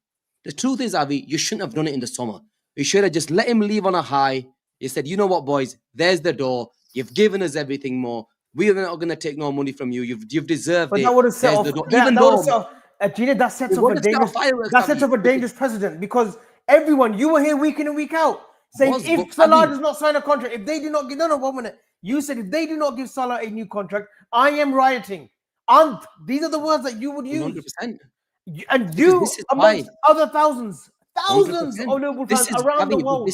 The truth is, Avi, you shouldn't have done it in the summer. You should have just let him leave on a high. You said, you know what, boys, there's the door. You've given us everything more. We're not going to take no money from you. You've deserved But it. that would have set There's off. the door. That, Even that though would have set off. Gina, that sets it off a wouldn't set dangerous. off fireworks, That sets Avi. off a dangerous precedent, because everyone, you were here week in and week out saying Was, if but Salah Avi- does not sign a contract, if they do not give, no, 1 minute. You said if they do not give Salah a new contract, I am rioting. And these are the words that you would use. 100%. And Because you, this is amongst why. other thousands 100%. of Liverpool This fans is around the Avi, world.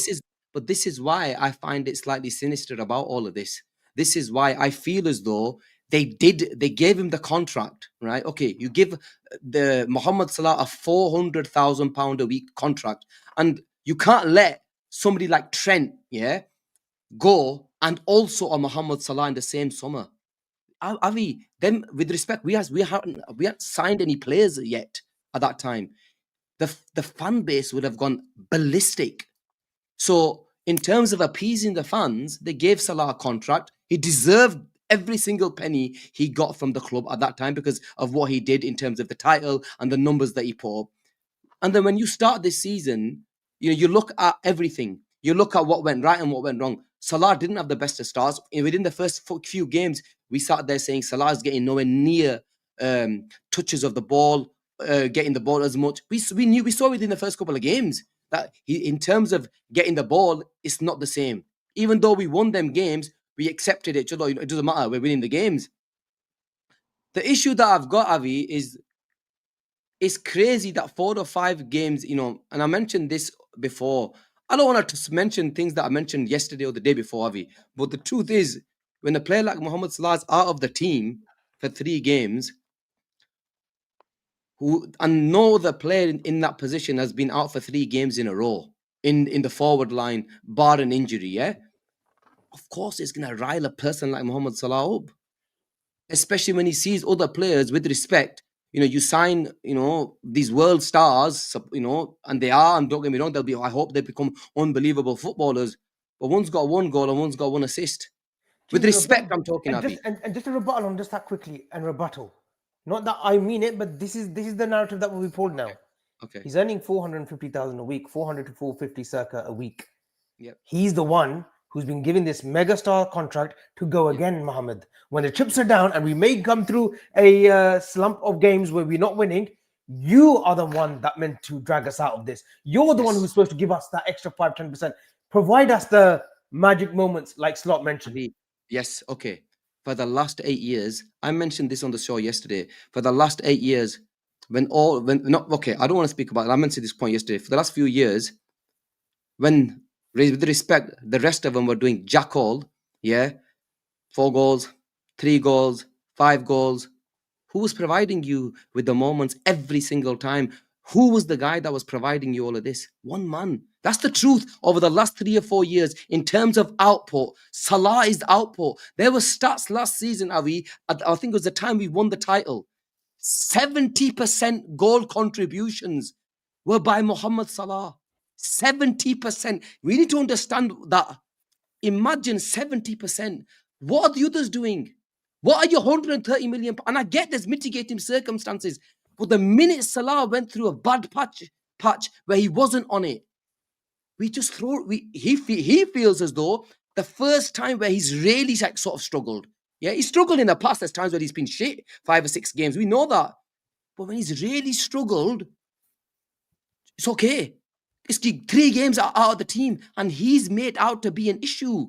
but this is why I find it slightly sinister about all of this. This is why I feel as though they gave him the contract, right? Okay, you give the Mohamed Salah a £400,000 a week contract, and you can't let somebody like Trent, go and also a Mohamed Salah in the same summer. Avi, them, with respect, we haven't signed any players yet at that time. The fan base would have gone ballistic. So in terms of appeasing the fans, they gave Salah a contract. He deserved every single penny he got from the club at that time because of what he did in terms of the title and the numbers that he put up. And then when you start this season, you look at everything. You look at what went right and what went wrong. Salah didn't have the best of starts. Within the first few games, we sat there saying Salah is getting nowhere near touches of the ball, getting the ball as much. We saw within the first couple of games that in terms of getting the ball, it's not the same. Even though we won them games, we accepted it. It doesn't matter. We're winning the games. The issue that I've got, Avi, is it's crazy that 4 or 5 games, and I mentioned this before. I don't want to mention things that I mentioned yesterday or the day before, Avi. But the truth is, when a player like Mohamed Salah is out of the team for 3 games, and no other player in that position has been out for 3 games in a row in the forward line, bar an injury, of course it's going to rile a person like Mohamed Salah up. Especially when he sees other players, with respect, you sign, these world stars, and they are, and don't get me wrong, I hope they become unbelievable footballers, but one's got 1 goal and one's got 1 assist. With respect, I'm talking, Avi. And just a rebuttal on just that quickly, and rebuttal. Not that I mean it, but this is the narrative that will be pulled now. Okay. He's earning 450,000 a week, 400 to 450 circa a week. Yep. He's the one who's been given this megastar contract to go again, Mohammed. When the chips are down and we may come through a slump of games where we're not winning, You are the one that meant to drag us out of this. You're the one Yes. who's supposed to give us that extra 5-10%. Provide us the magic moments, like Slot mentioned. Yes, okay. For the last 8 years, I mentioned this on the show yesterday. For the last 8 years, I don't want to speak about it. I mentioned this point yesterday. For the last few years, when, with respect, the rest of them were doing jack all, 4 goals, 3 goals, 5 goals. Who was providing you with the moments every single time? Who was the guy that was providing you all of this? One man. That's the truth over the last 3 or 4 years in terms of output. Salah is the output. There were stats last season, Avi. I think it was the time we won the title. 70% goal contributions were by Mohamed Salah. 70%. We need to understand that. Imagine 70%. What are the others doing? What are your 130 million? And I get there's mitigating circumstances, but the minute Salah went through a bad patch where he wasn't on it, we just throw. He feels as though the first time where he's really like sort of struggled. Yeah, he struggled in the past. There's times where he's been shit, 5 or 6 games. We know that, but when he's really struggled, it's okay. It's 3 games out of the team, and he's made out to be an issue.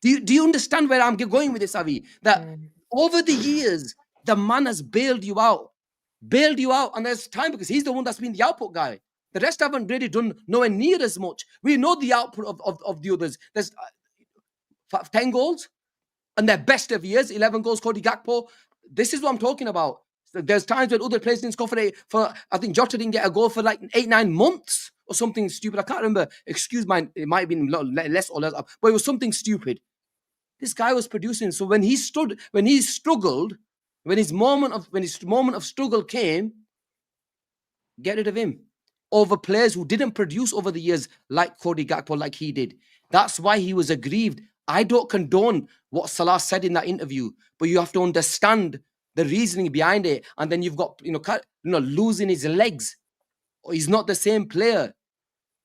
Do you understand where I'm going with this, Avi? That over the years, the man has bailed you out, and there's time because he's the one that's been the output guy. The rest haven't really done nowhere near as much. We know the output of the others. There's 10 goals, and their best of years, 11 goals, Cody Gakpo. This is what I'm talking about. So there's times when other players didn't score for I think Jota didn't get a goal for like 8-9 months or something stupid. I can't remember. Excuse my, it might have been less or less, but it was something stupid. This guy was producing. So when he struggled, when his moment of struggle came, get rid of him over players who didn't produce over the years like Cody Gakpo, like he did. That's why he was aggrieved. I don't condone what Salah said in that interview, but you have to understand the reasoning behind it. And then you've got losing his legs. He's not the same player.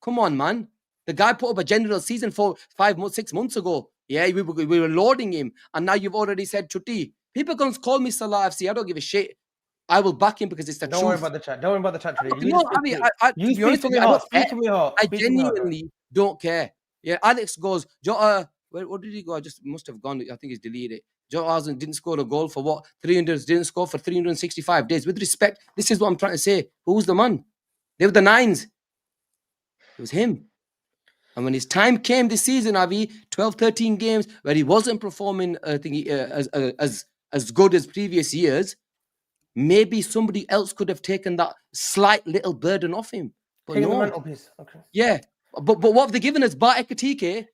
Come on, man. The guy put up a general season for 6 months ago. Yeah, we were lauding him. And now you've already said Chutti. People can call me Salah FC. I don't give a shit. I will back him because it's the truth. Don't worry about the chat. Don't worry about the chat today. No, I mean, you speak from your heart. Speak from your heart. I genuinely don't care. Yeah, Alex goes, Jota, what did he go? I just must have gone. I think he's deleted it. Jota didn't score a goal for what? 300, didn't score for 365 days. With respect, this is what I'm trying to say. Who's the man? They were the 9s. It was him. And when his time came this season, Avi, 12, 13 games where he wasn't performing as good as previous years, maybe somebody else could have taken that slight little burden off him. But Taking no. the mantelpiece. Okay. Yeah. But what have they given us? Bar Ekatike,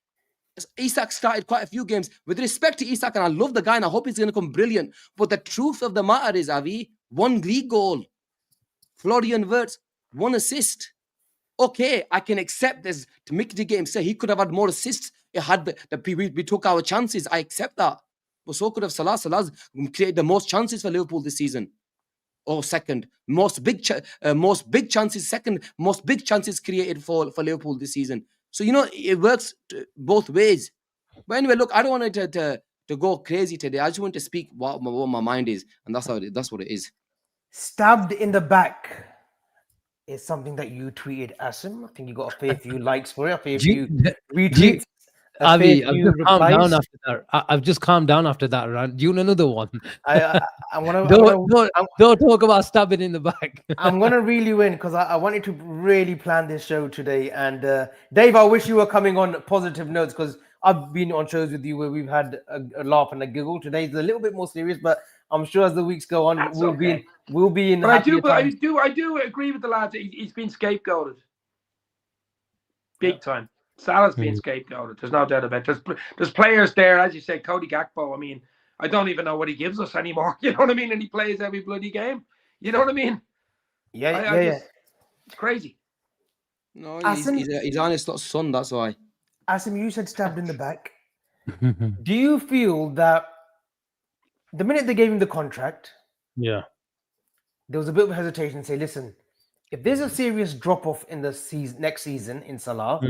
Isak started quite a few games. With respect to Isak, and I love the guy and I hope he's going to come brilliant. But the truth of the matter is, Avi, 1 league goal. Florian Wirtz, 1 assist. Okay, I can accept this to make the game say he could have had more assists. It had we took our chances. I accept that. But so could have Salah. Salah's created the most chances for Liverpool this season. Or second. Most big chances, second most big chances created for Liverpool this season. So, it works both ways. But anyway, look, I don't want to go crazy today. I just want to speak what my mind is. And that's what it is. Stabbed in the back is something that you tweeted, Asim. I think you got a fair few likes for it, a fair few retweets. Avi, I've just calmed down after that round. Do you want another one? Don't talk about stabbing in the back. I'm gonna reel you in because I wanted to really plan this show today. And Dave, I wish you were coming on positive notes because I've been on shows with you where we've had a laugh and a giggle. Today's a little bit more serious, but I'm sure as the weeks go on, we'll be in. But I do agree with the lads. He's been scapegoated, big time. Salah's been scapegoated. There's no doubt about it. There's players there, as you say, Cody Gakpo. I mean, I don't even know what he gives us anymore. You know what I mean? And he plays every bloody game. You know what I mean? Yeah. It's crazy. No, he's honest, not son. That's why. Asim, you said stabbed in the back. Do you feel that the minute they gave him the contract, there was a bit of hesitation to say, listen, if there's a serious drop-off in the next season in Salah,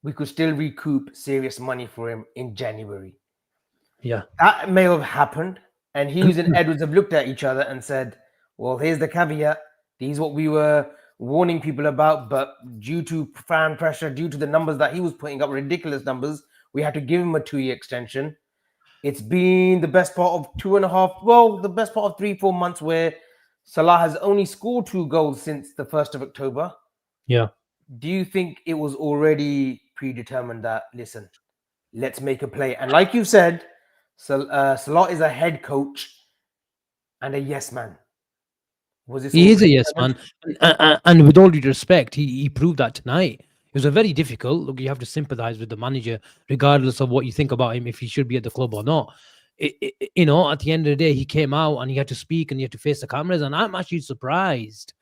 we could still recoup serious money for him in January. Yeah. That may have happened. And Hughes and Edwards have looked at each other and said, well, here's the caveat. These what we were warning people about, but due to fan pressure, due to the numbers that he was putting up, ridiculous numbers, we had to give him a 2-year extension. It's been the best part of 2.5, well, the best part of 3-4 months where Salah has only scored 2 goals since the 1st of October. Yeah. Do you think it was already predetermined that, listen, let's make a play? And like you said, Salah is a head coach and a yes man. Was this He is a already yes man, determined? and with all due respect, he proved that tonight. It was a very difficult. Look, you have to sympathise with the manager, regardless of what you think about him, if he should be at the club or not. You know, at the end of the day, he came out and he had to speak and he had to face the cameras. And I'm actually surprised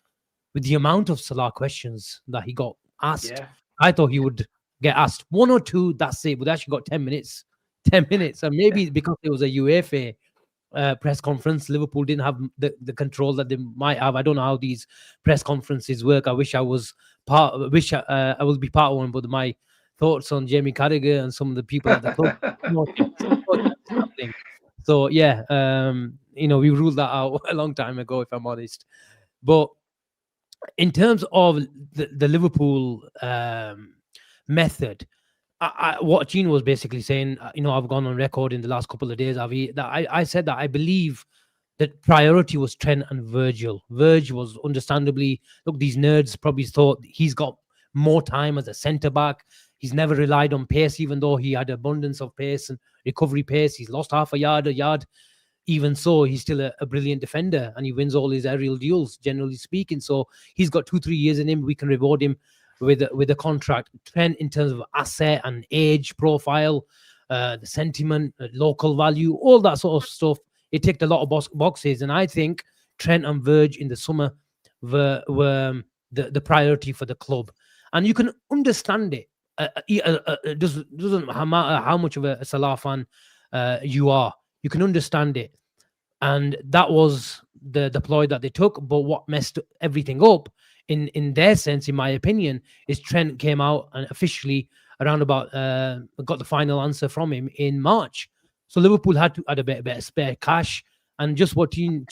with the amount of Salah questions that he got asked. Yeah. I thought he would get asked 1 or 2. That's it. But they actually got 10 minutes. 10 minutes, and maybe because it was a UEFA press conference, Liverpool didn't have the control that they might have. I don't know how these press conferences work. I wish I was part. I wish I will be part of one. But my thoughts on Jamie Carragher and some of the people at the club, so yeah, you know, we ruled that out a long time ago, if I'm honest. But in terms of the Liverpool method, what Gene was basically saying, you know, I've gone on record in the last couple of days, Avi, that I said that I believe that priority was Trent and Virgil. Virg was understandably, look, these nerds probably thought he's got more time as a centre back. He's never relied on pace, even though he had abundance of pace and recovery pace. He's lost half a yard. Even so, he's still a brilliant defender and he wins all his aerial duels, generally speaking. So he's got 2-3 years in him. We can reward him with a contract. Trent, in terms of asset and age profile, the sentiment, local value, all that sort of stuff, it ticked a lot of boxes. And I think Trent and Virg in the summer were the priority for the club. And you can understand it. It doesn't matter how much of a Salah fan you are. You can understand it. And that was the ploy that they took. But what messed everything up, in their sense, in my opinion, is Trent came out and officially around about got the final answer from him in March. So Liverpool had a bit of spare cash, and just what Gene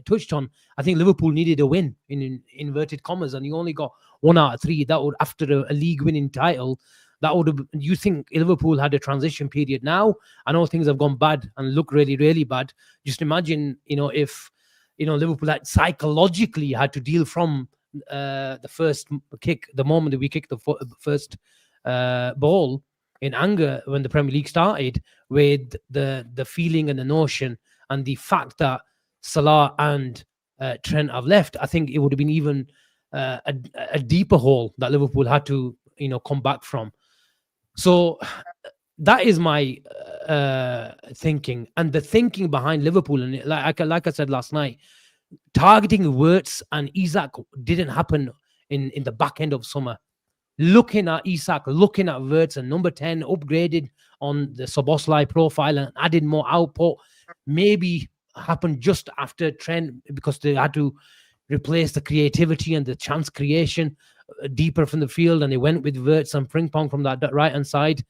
touched on, I think Liverpool needed a win in inverted commas, and you only got 1 out of 3. That would, after a league winning title, that would have. You think Liverpool had a transition period now? I know things have gone bad and look really, really bad. Just imagine, you know, if Liverpool had psychologically had to deal from the first kick, the moment that we kicked the first ball in anger when the Premier League started, with the feeling and the notion and the fact that Salah and Trent have left, I think it would have been even a deeper hole that Liverpool had to, come back from. So that is my thinking, and the thinking behind Liverpool. And like I said last night, targeting Wirtz and Isak didn't happen in the back end of summer. Looking at Isak, looking at Wirtz, and number 10 upgraded on the Szoboszlai profile and added more output, maybe happened just after Trent, because they had to replace the creativity and the chance creation deeper from the field, and they went with Wirtz and Frimpong from that right hand side.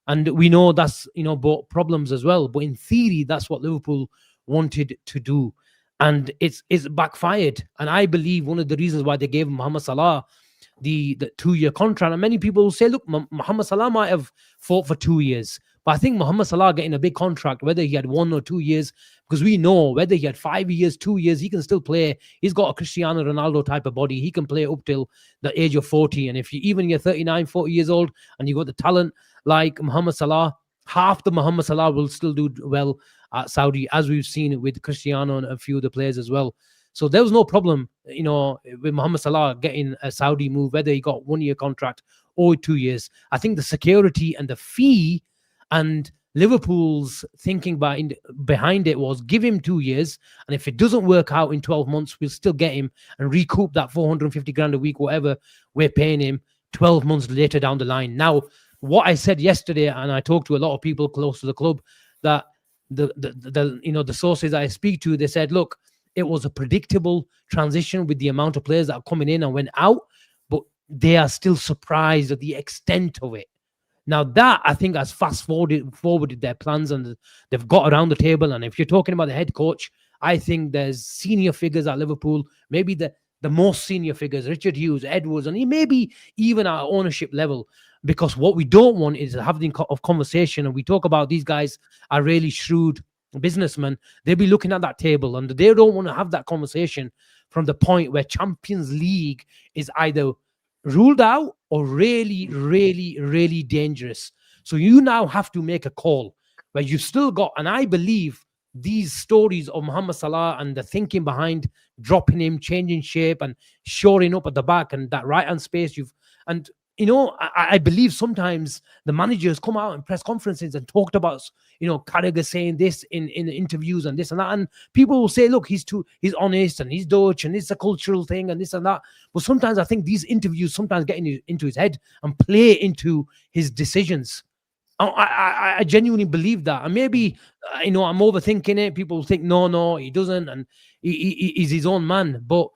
And we know that's brought problems as well. But in theory, that's what Liverpool wanted to do, and it's backfired. And I believe one of the reasons why they gave Mohamed Salah the 2-year contract, and many people will say, look, Mohamed Salah might have fought for 2 years, but I think Mohamed Salah getting a big contract, whether he had 1 or 2 years, because we know whether he had 5 years, 2 years, he can still play. He's got a Cristiano Ronaldo type of body. He can play up till the age of 40. And if you're 39, 40 years old and you got the talent like Mohamed Salah, half the Mohamed Salah will still do well at Saudi, as we've seen with Cristiano and a few of the players as well. So there was no problem, with Mohamed Salah getting a Saudi move, whether he got 1 year contract or 2 years. I think the security and the fee and Liverpool's thinking behind it was give him 2 years, and if it doesn't work out in 12 months, we'll still get him and recoup that 450 grand a week, whatever we're paying him 12 months later down the line. Now, what I said yesterday, and I talked to a lot of people close to the club, that the sources I speak to, they said, look, it was a predictable transition with the amount of players that are coming in and went out, but they are still surprised at the extent of it. Now that, I think, has fast forwarded their plans, and they've got around the table. And if you're talking about the head coach, I think there's senior figures at Liverpool, maybe the most senior figures, Richard Hughes, Edwards, and maybe even our ownership level. Because what we don't want is having of conversation, and we talk about these guys are really shrewd businessmen. They'll be looking at that table, and they don't want to have that conversation from the point where Champions League is either ruled out or really, really, really dangerous. So you now have to make a call where you've still got, and I believe these stories of Mohamed Salah and the thinking behind dropping him, changing shape, and shoring up at the back and that right hand space and I believe sometimes the managers come out in press conferences and talked about, Carragher saying this in interviews and this and that. And people will say, look, he's honest and he's Dutch and it's a cultural thing and this and that. But sometimes I think these interviews sometimes get into his head and play into his decisions. I genuinely believe that. And maybe, I'm overthinking it. People think, no, he doesn't. And he's his own man. But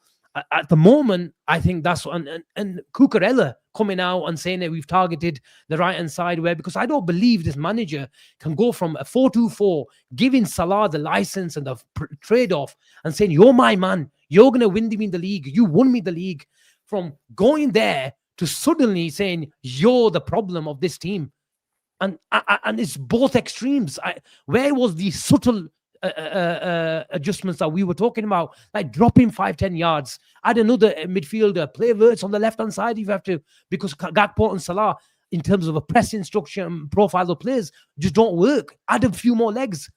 at the moment, I think that's and Cucurella coming out and saying that we've targeted the right-hand side because I don't believe this manager can go from a 4-2-4, giving Salah the license and the trade-off and saying, you're my man, you're going to win me the league, you won me the league, from going there to suddenly saying, you're the problem of this team. And it's both extremes. Where was the subtle adjustments that we were talking about, like dropping 5-10 yards, add another midfielder, play Wirtz on the left hand side if you have to, because Gakpo and Salah, in terms of a pressing structure and profile of players, just don't work. Add a few more legs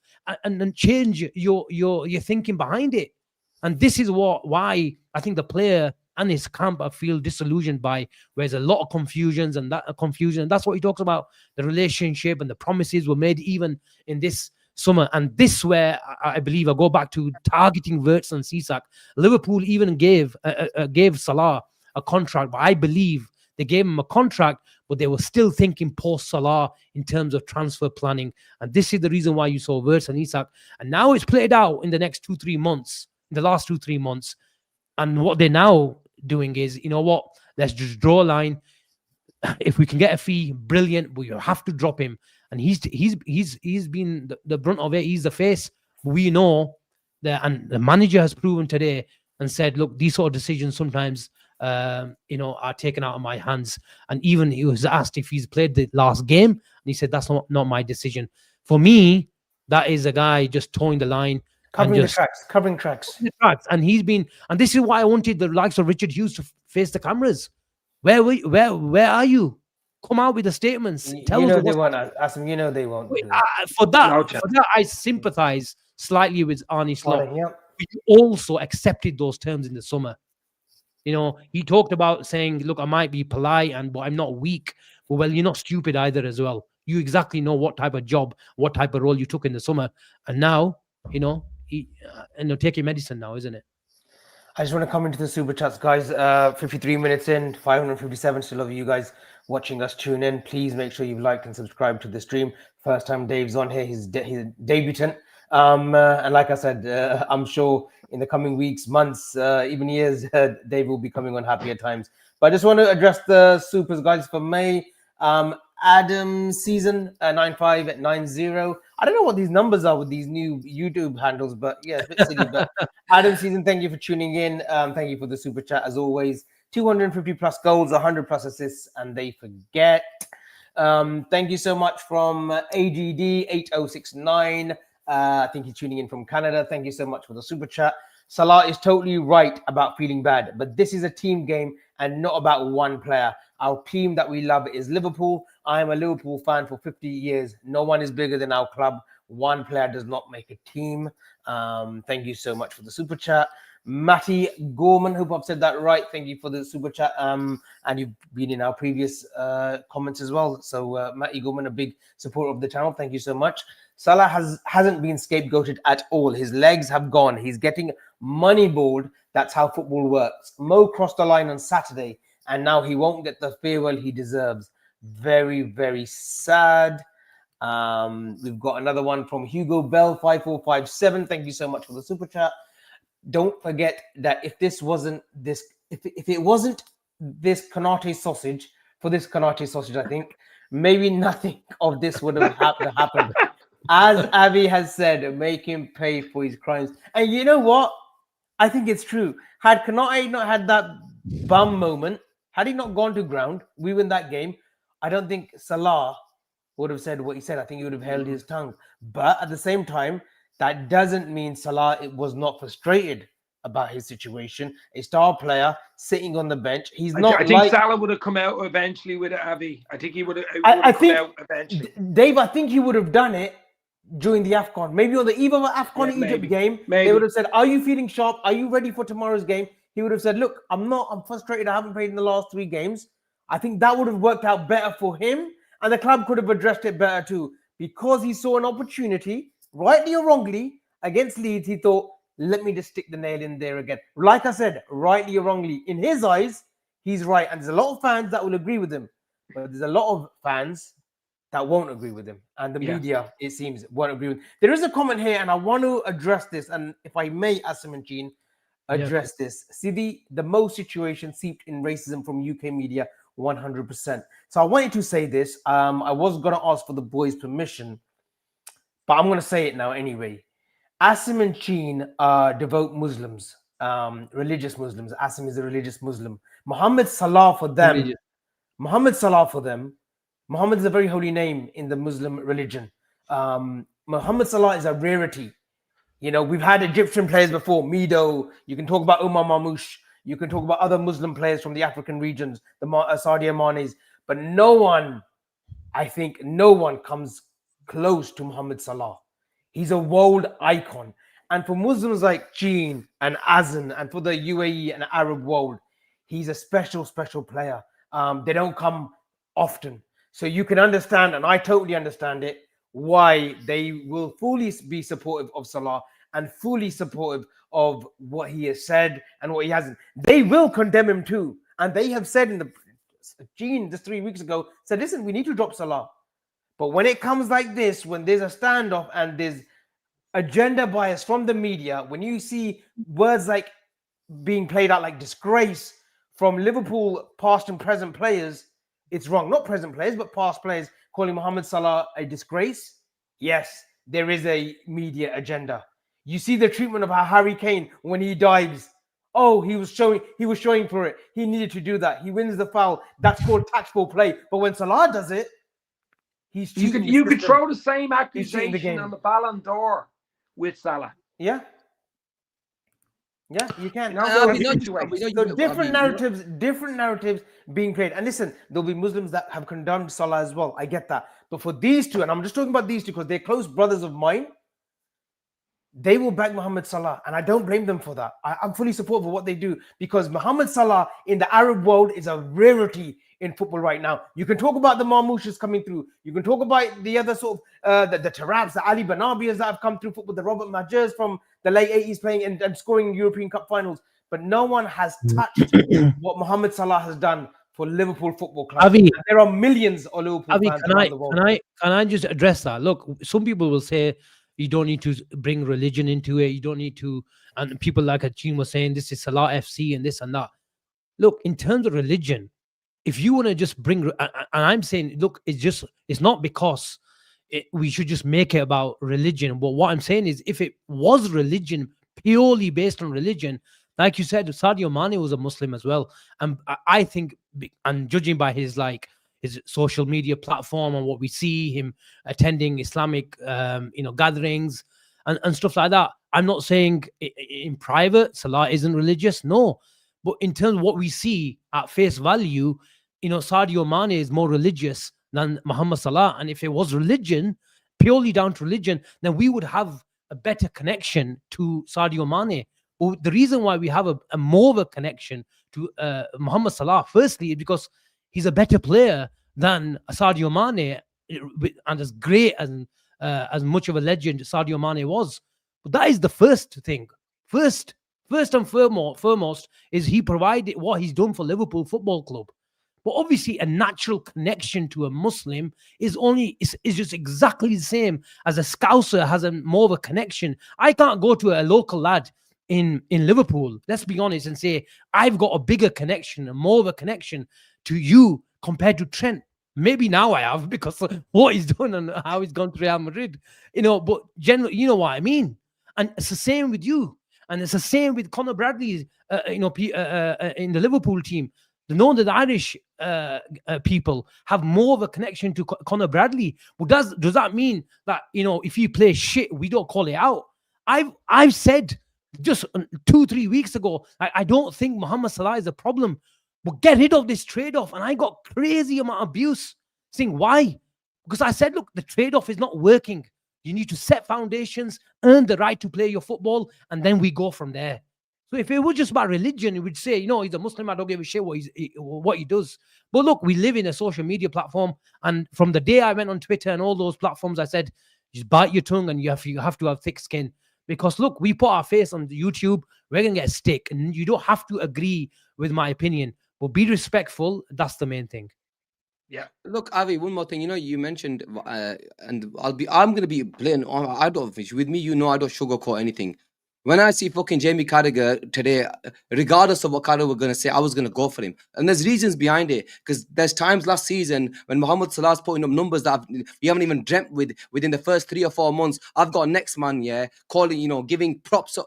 and then change your thinking behind it. And this is why I think the player and his camp I feel disillusioned by, where there's a lot of confusion, and that's what he talks about, the relationship and the promises were made even in this summer. And this where I believe I go back to targeting Wirtz and Cisak. Liverpool even gave Salah a contract, but I believe they gave him a contract, but they were still thinking post Salah in terms of transfer planning. And this is the reason why you saw Wirtz and Isak. And now it's played out in the next 2-3 months, in the last 2-3 months. And what they're now doing is, you know what, let's just draw a line. If we can get a fee, brilliant, but you have to drop him. And he's been the brunt of it. He's the face. We know that, and the manager has proven today and said, look, these sort of decisions sometimes are taken out of my hands. And even he was asked if he's played the last game, and he said that's not my decision. For me, that is a guy just towing the line, covering the tracks. And and this is why I wanted the likes of Richard Hughes to face the cameras. Where are you? Come out with the statements. Tell us. They won't, Asim. They won't. For that, I sympathize slightly with Arne Slot. Yep. He also accepted those terms in the summer. He talked about saying, "Look, I might be polite, but I'm not weak." Well, you're not stupid either, as well. You exactly know what type of job, what type of role you took in the summer, and now, taking medicine now, isn't it? I just want to come into the super chats, guys. 53 minutes in, 557. Still love you guys watching us tune in. Please make sure you've liked and subscribed to the stream. First time Dave's on here. He's debutant. And like I said, I'm sure in the coming weeks, months, even years, Dave will be coming on happier times. But I just want to address the supers, guys, for May. Adam Season 9590. I don't know what these numbers are with these new YouTube handles, but yeah, it's a bit silly. But Adam Season, thank you for tuning in. Thank you for the super chat as always. 250 plus goals, 100 plus assists, and they forget. Thank you so much from AGD 8069. I think he's tuning in from Canada. Thank you so much for the super chat. Salah is totally right about feeling bad, but this is a team game and not about one player. Our team that we love is Liverpool. I am a Liverpool fan for 50 years. No one is bigger than our club. One player does not make a team. Thank you so much for the super chat. Matty Gorman, hope I've said that right. Thank you for the super chat. And you've been in our previous comments as well. So Matty Gorman, a big supporter of the channel. Thank you so much. Salah hasn't been scapegoated at all. His legs have gone. He's getting moneyballed. That's how football works. Mo crossed the line on Saturday, and now he won't get the farewell he deserves. Very, very sad. We've got another one from Hugo Bell 5457. Thank you so much for the super chat. Don't forget that if it wasn't this Canate sausage, I think maybe nothing of this would have happened. As Abby has said, make him pay for his crimes. And you know what? I think it's true. Had Kanate not had that bum moment, had he not gone to ground, we win that game. I don't think Salah would have said what he said. I think he would have held his tongue. But at the same time, that doesn't mean Salah was not frustrated about his situation. A star player sitting on the bench. He's not I think like Salah would have come out eventually with it, Avi. I think he would have, I come think out eventually. Dave, I think he would have done it during the AFCON. Maybe on the eve of an AFCON Yeah, Egypt maybe. game, Maybe. they would have said, "Are you feeling sharp? Are you ready for tomorrow's game?" He would have said, "Look, I'm frustrated. I haven't played in the last 3 games." I think that would have worked out better for him, and the club could have addressed it better too, because he saw an opportunity, rightly or wrongly, against Leeds. He thought, "Let me just stick the nail in there again." Like I said, rightly or wrongly, in his eyes, he's right, and there's a lot of fans that will agree with him, but there's a lot of fans that won't agree with him, and the media, it seems, won't agree with. There is a comment here, and I want to address this, and if I may, Asim and Jean, address this. See, the Mo situation seeped in racism from UK media 100%. So I wanted to say this. I was going to ask for the boys' permission, but I'm going to say it now anyway. Asim and Jean are devout Muslims, religious Muslims. Asim is a religious Muslim. Muhammad Salah for them, Muhammad Salah for them, Muhammad is a very holy name in the Muslim religion. Muhammad Salah is a rarity. You know, we've had Egyptian players before, Mido. You can talk about Umar Mamouche. You can talk about other Muslim players from the African regions, the Sadio Manes. But no one, I think, no one comes close to Muhammad Salah. He's a world icon. And for Muslims like Jean and Azan, and for the UAE and Arab world, he's a special, special player. They don't come often. So you can understand, and I totally understand it, why they will fully be supportive of Salah and fully supportive of what he has said and what he hasn't. They will condemn him too. And they have said in the Jean just 3 weeks ago, said, listen, we need to drop Salah. But when it comes like this, when there's a standoff and there's agenda bias from the media, when you see words like being played out like disgrace from Liverpool past and present players, it's wrong. Not present players, but past players calling Mohamed Salah a disgrace. Yes, there is a media agenda. You see the treatment of how Harry Kane, when he dives, oh, he was showing for it. He needed to do that. He wins the foul. That's called tactful play. But when Salah does it, he's cheating. You could throw the same cheating accusation on the Ballon d'Or with Salah. Yeah. Yeah, you can. So different narratives being created. And listen, there'll be Muslims that have condemned Salah as well. I get that. But for these two, and I'm just talking about these two because they're close brothers of mine, they will back Mohamed Salah. And I don't blame them for that. I'm fully supportive of what they do, because Mohamed Salah in the Arab world is a rarity in football right now. You can talk about the Marmoushes coming through. You can talk about the other sort of the Tarabs, the Ali Benabias that have come through football, the Robert Majers from the late 80s playing and scoring European Cup finals. But no one has touched what Mohamed Salah has done for Liverpool Football Club. Avi, there are millions of Liverpool fans around the world. Can I just address that? Look, some people will say you don't need to bring religion into it. You don't need to, and people like Achim was saying, this is Salah FC and this and that. Look, in terms of religion, if you want to just bring, and I'm saying, look, it's not because we should just make it about religion. But what I'm saying is, if it was religion, purely based on religion, like you said, Sadio Mane was a Muslim as well. And I think, and judging by his social media platform and what we see him attending Islamic, gatherings and stuff like that, I'm not saying in private Salah isn't religious, no. But in terms of what we see at face value, Sadio Mane is more religious than Mohamed Salah. And if it was religion, purely down to religion, then we would have a better connection to Sadio Mane. But the reason why we have a more of a connection to Mohamed Salah, firstly, is because he's a better player than Sadio Mane, and as great and as much of a legend Sadio Mane was. But that is the first thing. First and foremost is he provided what he's done for Liverpool Football Club. But obviously, a natural connection to a Muslim is just exactly the same as a Scouser has more of a connection. I can't go to a local lad in Liverpool, let's be honest, and say, I've got a bigger connection and more of a connection to you compared to Trent. Maybe now I have because of what he's done and how he's gone to Real Madrid. But generally, you know what I mean. And it's the same with you, and it's the same with Conor Bradley. In the Liverpool team, the Irish people have more of a connection to Conor Bradley. But does that mean that if he plays shit, we don't call it out? I've said just 2-3 weeks ago, I don't think Mohamed Salah is a problem, but get rid of this trade-off. And I got crazy amount of abuse saying why? Because I said, look, the trade-off is not working. You need to set foundations, earn the right to play your football, and then we go from there. So if it was just about religion, you would say, he's a Muslim, I don't give a shit what he does. But look, we live in a social media platform, and from the day I went on Twitter and all those platforms, I said, just bite your tongue, and you have to have thick skin. Because look, we put our face on YouTube, we're going to get a stick, and you don't have to agree with my opinion, but be respectful. That's the main thing. Yeah. Look, Avi, one more thing. You mentioned, and I'm going to be plain. I don't fish with me. I don't sugarcoat anything. When I see fucking Jamie Carragher today, regardless of what Carragher was going to say, I was going to go for him. And there's reasons behind it. Because there's times last season when Mohamed Salah's putting up numbers that we haven't even dreamt within the first 3 or 4 months. I've got next man, calling, giving props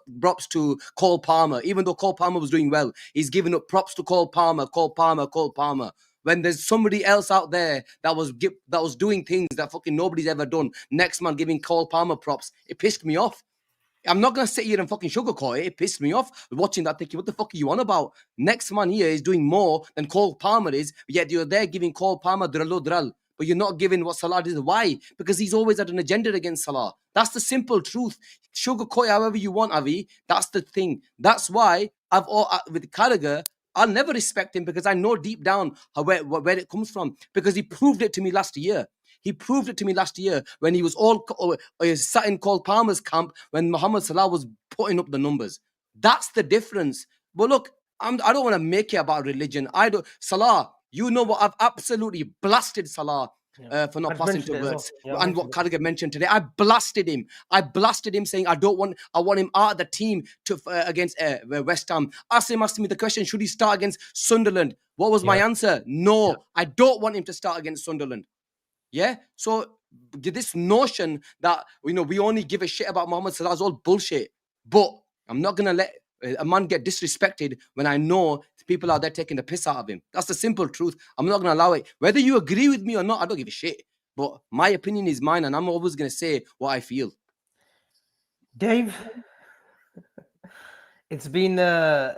to Cole Palmer. Even though Cole Palmer was doing well, he's giving up props to Cole Palmer. When there's somebody else out there that was doing things that fucking nobody's ever done, next man giving Cole Palmer props, it pissed me off. I'm not going to sit here and fucking sugarcoat it. It pissed me off watching that, thinking, what the fuck are you on about? Next man here is doing more than Cole Palmer is, yet you're there giving Cole Palmer dral, but you're not giving what Salah did. Why? Because he's always had an agenda against Salah. That's the simple truth. Sugarcoat however you want, Avi. That's the thing. That's why with Carragher, I'll never respect him because I know deep down where it comes from, because he proved it to me last year. He proved it to me last year when he was sat in Cole Palmer's camp when Mohamed Salah was putting up the numbers. That's the difference. But look, I don't want to make it about religion. Salah, what? I've absolutely blasted Salah for not passing to words. And what Carragher mentioned today, I blasted him. Saying I want him out of the team against West Ham. Asim asked me the question, should he start against Sunderland? What was my answer? No, I don't want him to start against Sunderland. Yeah, so this notion that we only give a shit about Mohamed Salah is all bullshit. But I'm not gonna let a man get disrespected when I know people out there taking the piss out of him. That's the simple truth. I'm not gonna allow it. Whether you agree with me or not, I don't give a shit. But my opinion is mine, and I'm always gonna say what I feel. Dave, it's been a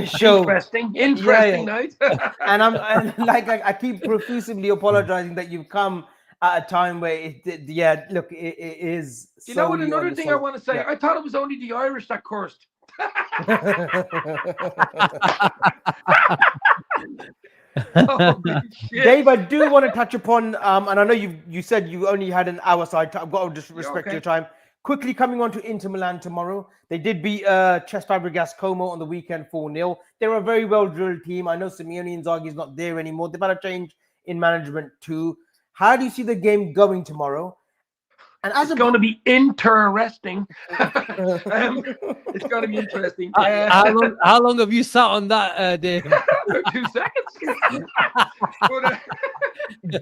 show. Interesting night. And I keep profusely apologizing that you've come at a time where it is. You know what? Another thing I want to say, I thought it was only the Irish that cursed. Dave, I do want to touch upon, and I know you said you only had an hour, so I've got to just respect your time. Quickly coming on to Inter Milan tomorrow. They did beat Chess Fabregas Como on the weekend 4-0. They're a very well-drilled team. I know Simeone Inzaghi's not there anymore. They've had a change in management too. How do you see the game going tomorrow? And it's going to be interesting. It's going to be interesting. How long have you sat on that, Dave? 2 seconds.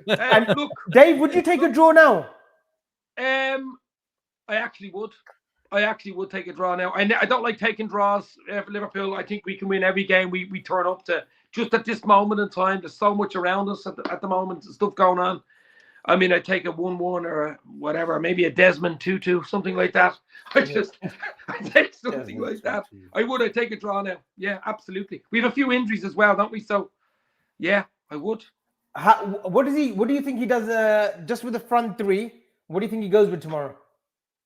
And look, Dave, would you take a draw now? I actually would take a draw now. I don't like taking draws for Liverpool. I think we can win every game we turn up to. Just at this moment in time, there's so much around us at the moment, stuff going on. I mean, I take a 1-1 or a whatever, maybe a Desmond 2-2, something like that. I take something like that. I take a draw now. Yeah, absolutely. We have a few injuries as well, don't we? So, yeah, I would. What do you think he does just with the front three? What do you think he goes with tomorrow?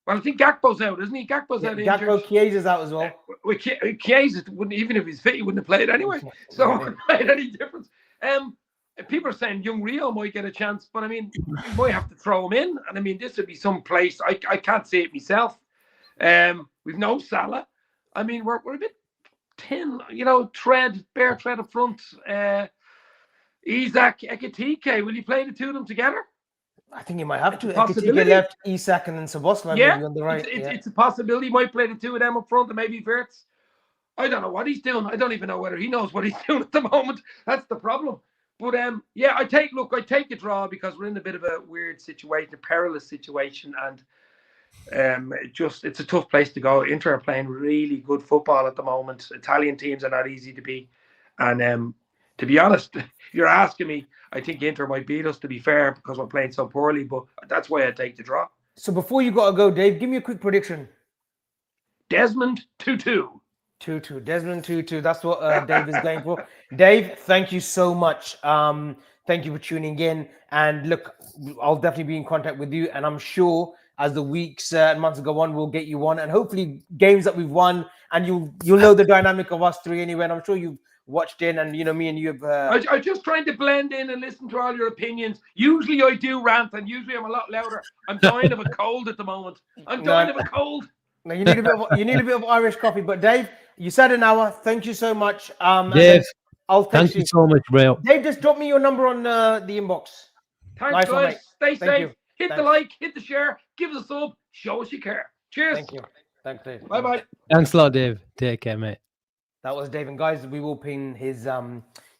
Well, I think Gakpo's out, isn't he? Gakpo's out injured. Gakpo, Chiesa's out as well. Chiesa wouldn't, even if he's fit, he wouldn't have played anyway. So it wouldn't have made any difference. People are saying young Rio might get a chance, but I mean, you might have to throw him in. And I mean, this would be some place. I can't say it myself. We've no Salah. I mean, we're a bit thin, bare tread up front. Isaac, Ekitike, will you play the two of them together? I think he might have to. Ekitike left, Isak, and then Szoboszlai maybe on the right. It's a possibility. He might play the two of them up front, and maybe Wirtz. I don't know what he's doing. I don't even know whether he knows what he's doing at the moment. That's the problem. But yeah, I take a draw because we're in a bit of a weird situation, a perilous situation, and it's a tough place to go. Inter are playing really good football at the moment. Italian teams are not easy to beat, and to be honest, you're asking me. I think Inter might beat us. To be fair, because we're playing so poorly, but that's why I take the draw. So before you gotta go, Dave, give me a quick prediction. Desmond 2-2. 2-2. Desmond 2-2. That's what Dave is going for. Dave, thank you so much. Thank you for tuning in. And look, I'll definitely be in contact with you. And I'm sure as the weeks and months go on, we'll get you on. And hopefully games that we've won, and you'll know the dynamic of us three anyway. And I'm sure you've watched in, and me and you have. I'm just trying to blend in and listen to all your opinions. Usually I do rant, and usually I'm a lot louder. I'm dying of a cold at the moment. I'm dying of a cold. No, you need a bit of Irish coffee. But Dave, you said an hour. Thank you so much. Dave, I'll thank you so much, bro. Dave, just drop me your number on the inbox. Thanks, Nice one, guys. mate. Stay Thank safe. you. Hit Thanks. the like, hit the share, give us a sub, show us you care. Cheers. Thank you. Thanks, Dave. Bye-bye. Thanks a lot, Dave. Take care, mate. That was Dave, and guys, we will pin his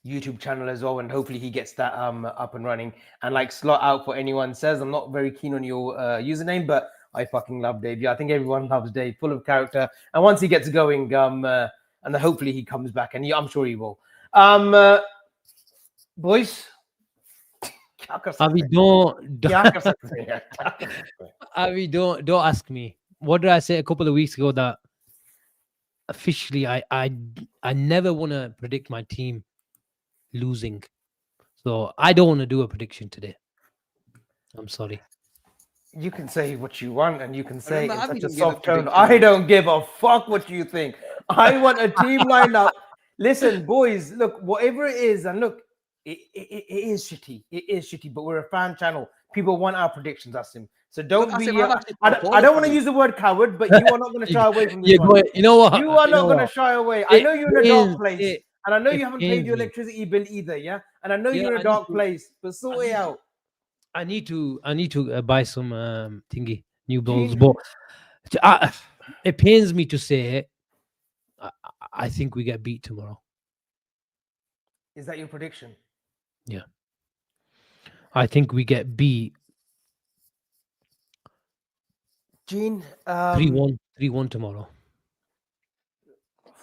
YouTube channel as well, and hopefully he gets that up and running. And like, slot out for anyone says, I'm not very keen on your username, but I fucking love Dave. Yeah, I think everyone loves Dave, full of character. And once he gets going, and then hopefully he comes back, and I'm sure he will. Boys, Avi, don't ask me. What did I say a couple of weeks ago that officially I never want to predict my team losing. So I don't want to do a prediction today. I'm sorry. You can say what you want, and you can say in Remember, such Avi a didn't give a soft tone. prediction. I don't give a fuck what you think. I want a team lineup. Listen, boys, look, whatever it is, and look, it is shitty. It is shitty, but we're a fan channel. People want our predictions, Asim. So don't be. I don't want to use the word coward, but you are not going to shy away from this one. You know what? You are not going to shy away. I know you're in a dark place, and I know you haven't paid your me. electricity bill either. Yeah, and I know Yeah, you're in a I dark need to- place, but sort it out. I need to buy some thingy new balls, Gene- but it pains me to say it. I think we get beat tomorrow. Is that your prediction? Yeah, I think we get beat Gene, 3-1 tomorrow.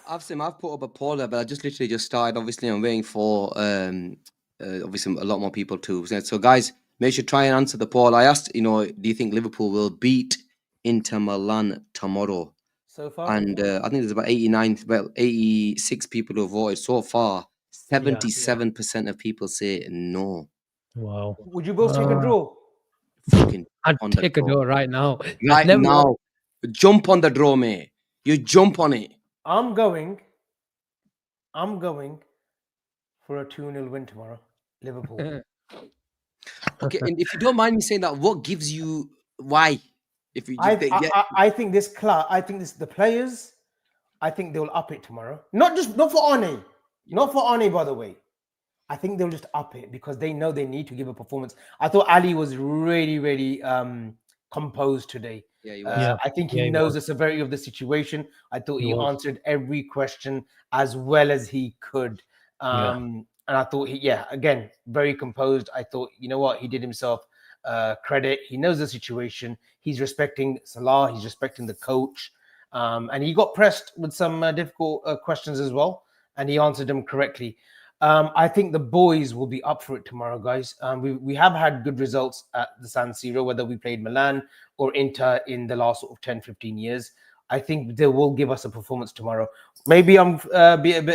I've put up a poll there, but I just literally just started. Obviously, I'm waiting for obviously a lot more people to. So, guys, make sure try and answer the poll. I asked, do you think Liverpool will beat Inter Milan tomorrow? so far, And I think there's about 86 people who voted so far. 77% of people say no. Wow. would you both take a draw? Fucking I'd on the take a draw. draw right now. Right Never- now, jump on the draw, mate. You jump on it. I'm going for a 2-0 win tomorrow. Liverpool. Okay, and if you don't mind me saying that, what gives you why? If you just I think this club, the players, I think they'll up it tomorrow. Not for Arne. Not for Arne, by the way. I think they'll just up it because they know they need to give a performance. I thought Ali was really, really composed today. Yeah, he was. I think he he knows was. the severity of the situation. I thought he was. answered every question as well as he could. And I thought again, very composed. I thought, you know what, he did himself credit. He knows the situation. He's respecting Salah. He's respecting the coach. And he got pressed with some difficult questions as well. And he answered them correctly. I think the boys will be up for it tomorrow, guys. We have had good results at the San Siro, whether we played Milan or Inter in the last sort of 10, 15 years. I think they will give us a performance tomorrow. Maybe I'm being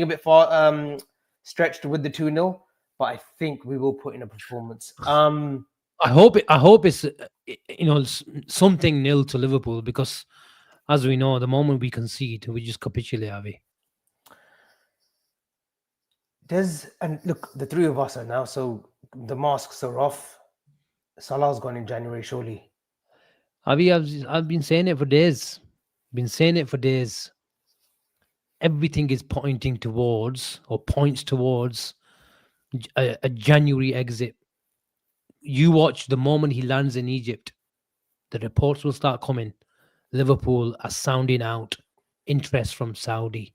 a bit far stretched with the 2-0, but I think we will put in a performance. I hope it's something nil to Liverpool, because as we know, the moment we concede, we just capitulate, Avi. And look, the three of us are now, so the masks are off. Salah's gone in January, surely. Avi, I've been saying it for days. Everything is pointing towards, or points towards, a January exit. You watch the moment he lands in Egypt, the reports will start coming. Liverpool are sounding out interest from Saudi.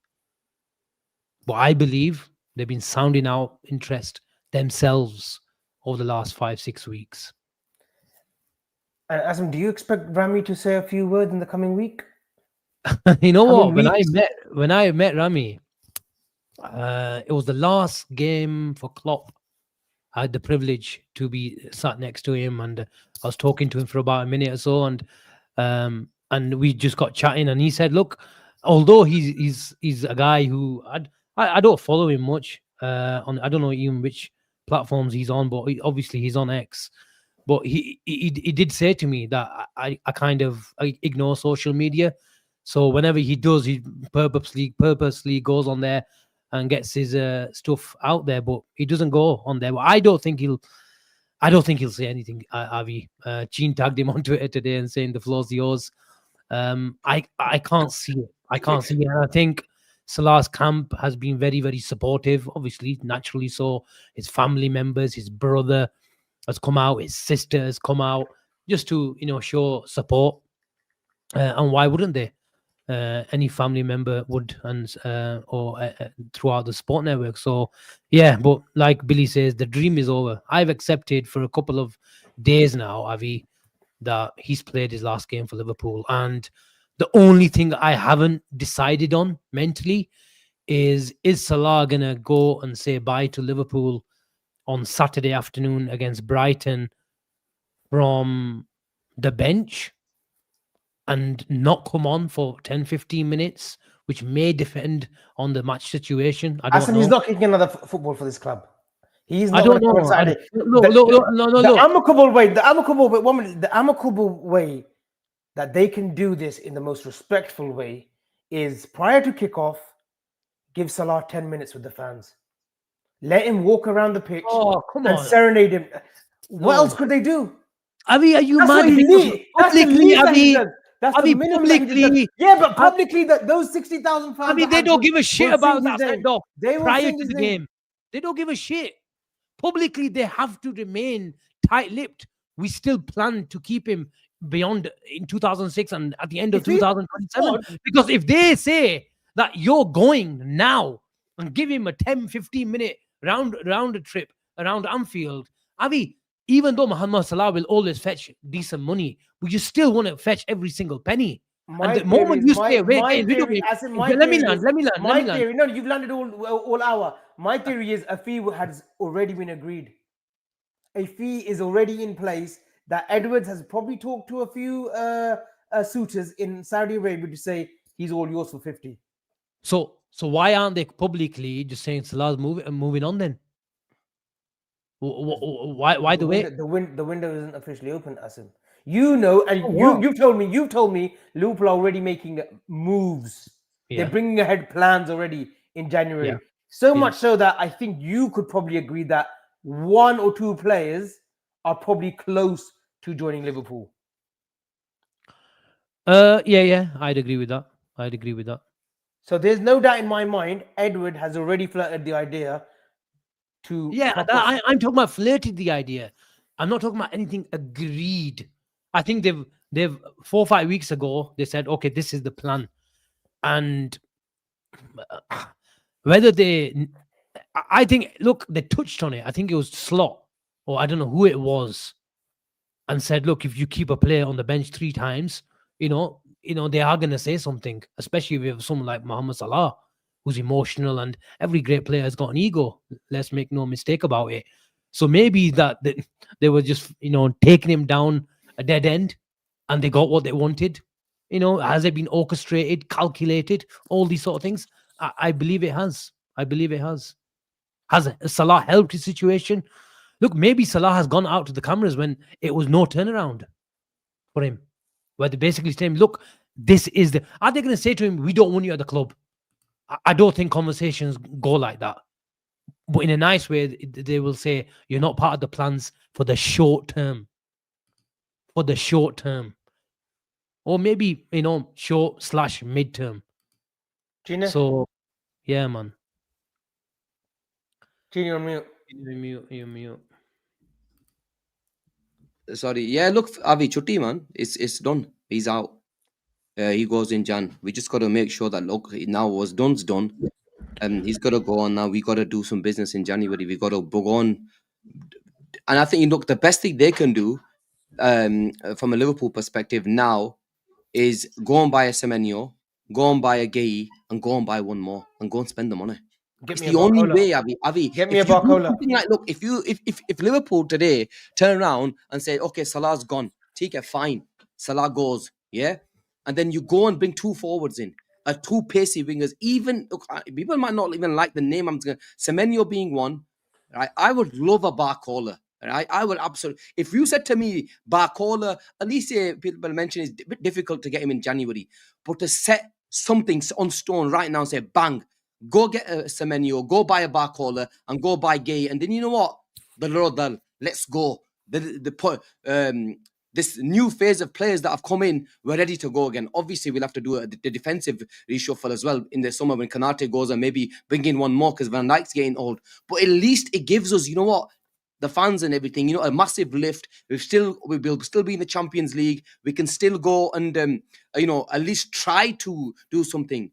But I believe They've been sounding out interest themselves over the last 5-6 weeks. And Asim, do you expect Rami to say a few words in the coming week? You know Coming what? weeks? When I met Rami, it was the last game for Klopp. I had the privilege to be sat next to him, and I was talking to him for about a minute or so, and we just got chatting, and he said, "Look, although he's a guy who I don't follow him much on, I don't know even which platforms he's on, but obviously he's on X." But he did say to me that I kind of I ignore social media. So whenever he does, he purposely goes on there and gets his stuff out there, but he doesn't go on there. But I don't think he'll say anything. Avi, Gene tagged him on Twitter today and saying the floor's yours. I can't see it. I can't see it. And I think Salah's camp has been very, very supportive. Obviously, naturally so. His family members, his brother has come out, his sister has come out just to show support. And why wouldn't they? Any family member would, and or throughout the sport network. So yeah, but like Billy says, the dream is over. I've accepted for a couple of days now, Avi, that he's played his last game for Liverpool, and the only thing I haven't decided on mentally is Salah gonna go and say bye to Liverpool on Saturday afternoon against Brighton from the bench and not come on for 10-15 minutes, which may depend on the match situation. I don't Asim, know. he's not kicking another football for this club. He's not I don't going to come on know. Saturday. Look. The amicable way, the amicable way that they can do this in the most respectful way is prior to kickoff, give Salah 10 minutes with the fans. Let him walk around the pitch Oh, come and on. serenade him. What No, else could they do? Avi, are you That's mad? what he Because needs. That's the publicly, least that he Avi, does. That's the Avi, minimum that he does. publicly, Yeah, but publicly, those 60,000 fans. Avi, they don't give a shit will about sing his that name. send off They will prior sing to his the name. game. They don't give a shit. Publicly, they have to remain tight-lipped. We still plan to keep him beyond in 2006 and at the end of If he's 2027. good, Because if they say that you're going now and give him a 10-15 minute round trip around Anfield, Avi, even though Mohamed Salah will always fetch decent money, but you still want to fetch every single penny. And the moment you stay away, getting rid of him, let me land. My theory, no, you've landed all hour. My theory is a fee has already been agreed. A fee is already in place that Edwards has probably talked to a few suitors in Saudi Arabia to say he's all yours for 50. So why aren't they publicly just saying Salah's moving on then? Why the way? The window isn't officially open, Asim. You know, and wow. you've told me Liverpool are already making moves. Yeah. They're bringing ahead plans already in January. Yeah. So much so that I think you could probably agree that one or two players are probably close to joining Liverpool. Yeah, I'd agree with that. So there's no doubt in my mind, Edward has already flirted the idea to. Yeah, I'm talking about flirted the idea. I'm not talking about anything agreed. I think they've 4 or 5 weeks ago they said, okay, this is the plan, and whether I think, look, they touched on it. I think it was Slot, or I don't know who it was, and said, look, if you keep a player on the bench 3 times, they are going to say something, especially with someone like Mohamed Salah, who's emotional, and every great player has got an ego. Let's make no mistake about it. So maybe that they were just, taking him down a dead end, and they got what they wanted. Has it been orchestrated, calculated, all these sort of things? I believe it has. Has Salah helped his situation? Look, maybe Salah has gone out to the cameras when it was no turnaround for him, where they basically saying, look, this is are they going to say to him, we don't want you at the club? I don't think conversations go like that. But in a nice way, they will say, you're not part of the plans for the short term. Or maybe, short/mid-term. Gina? So, yeah, man. Gina, you're on mute. You're mute. Sorry. Yeah, look, Avi, chutti, man. It's done. He's out. He goes in Jan. We just got to make sure that, look, now what's done's done. He's got to go on now. We got to do some business in January. We got to go on, and I think look, the best thing they can do, from a Liverpool perspective now, is go and buy a Semenyo, go and buy a Gay, and go and buy one more, and go and spend the money. Get It's me a the only Barcola. way, Avi. Get me If a you do Barcola. something like, look, if Liverpool today turn around and say, okay, Salah's gone, take it, fine, Salah goes, yeah, and then you go and bring two forwards in, two pacey wingers. Even look, people might not even like the name. I'm just gonna Semenyo being one, right? I would love a Barcola. Right? I would absolutely. If you said to me, Barcola, at least people mention it's a bit difficult to get him in January, but to set something on stone right now and say, bang, go get a Semenyo, go buy a Barcola, and go buy Gay, and then you know what? Let's go. This new phase of players that have come in, we're ready to go again. Obviously, we'll have to do the defensive reshuffle as well in the summer when Kanate goes, and maybe bring in one more because Van Dijk's getting old. But at least it gives us, you know what? The fans and everything, you know, a massive lift. We'll still be in the Champions League. We can still go and you know, at least try to do something.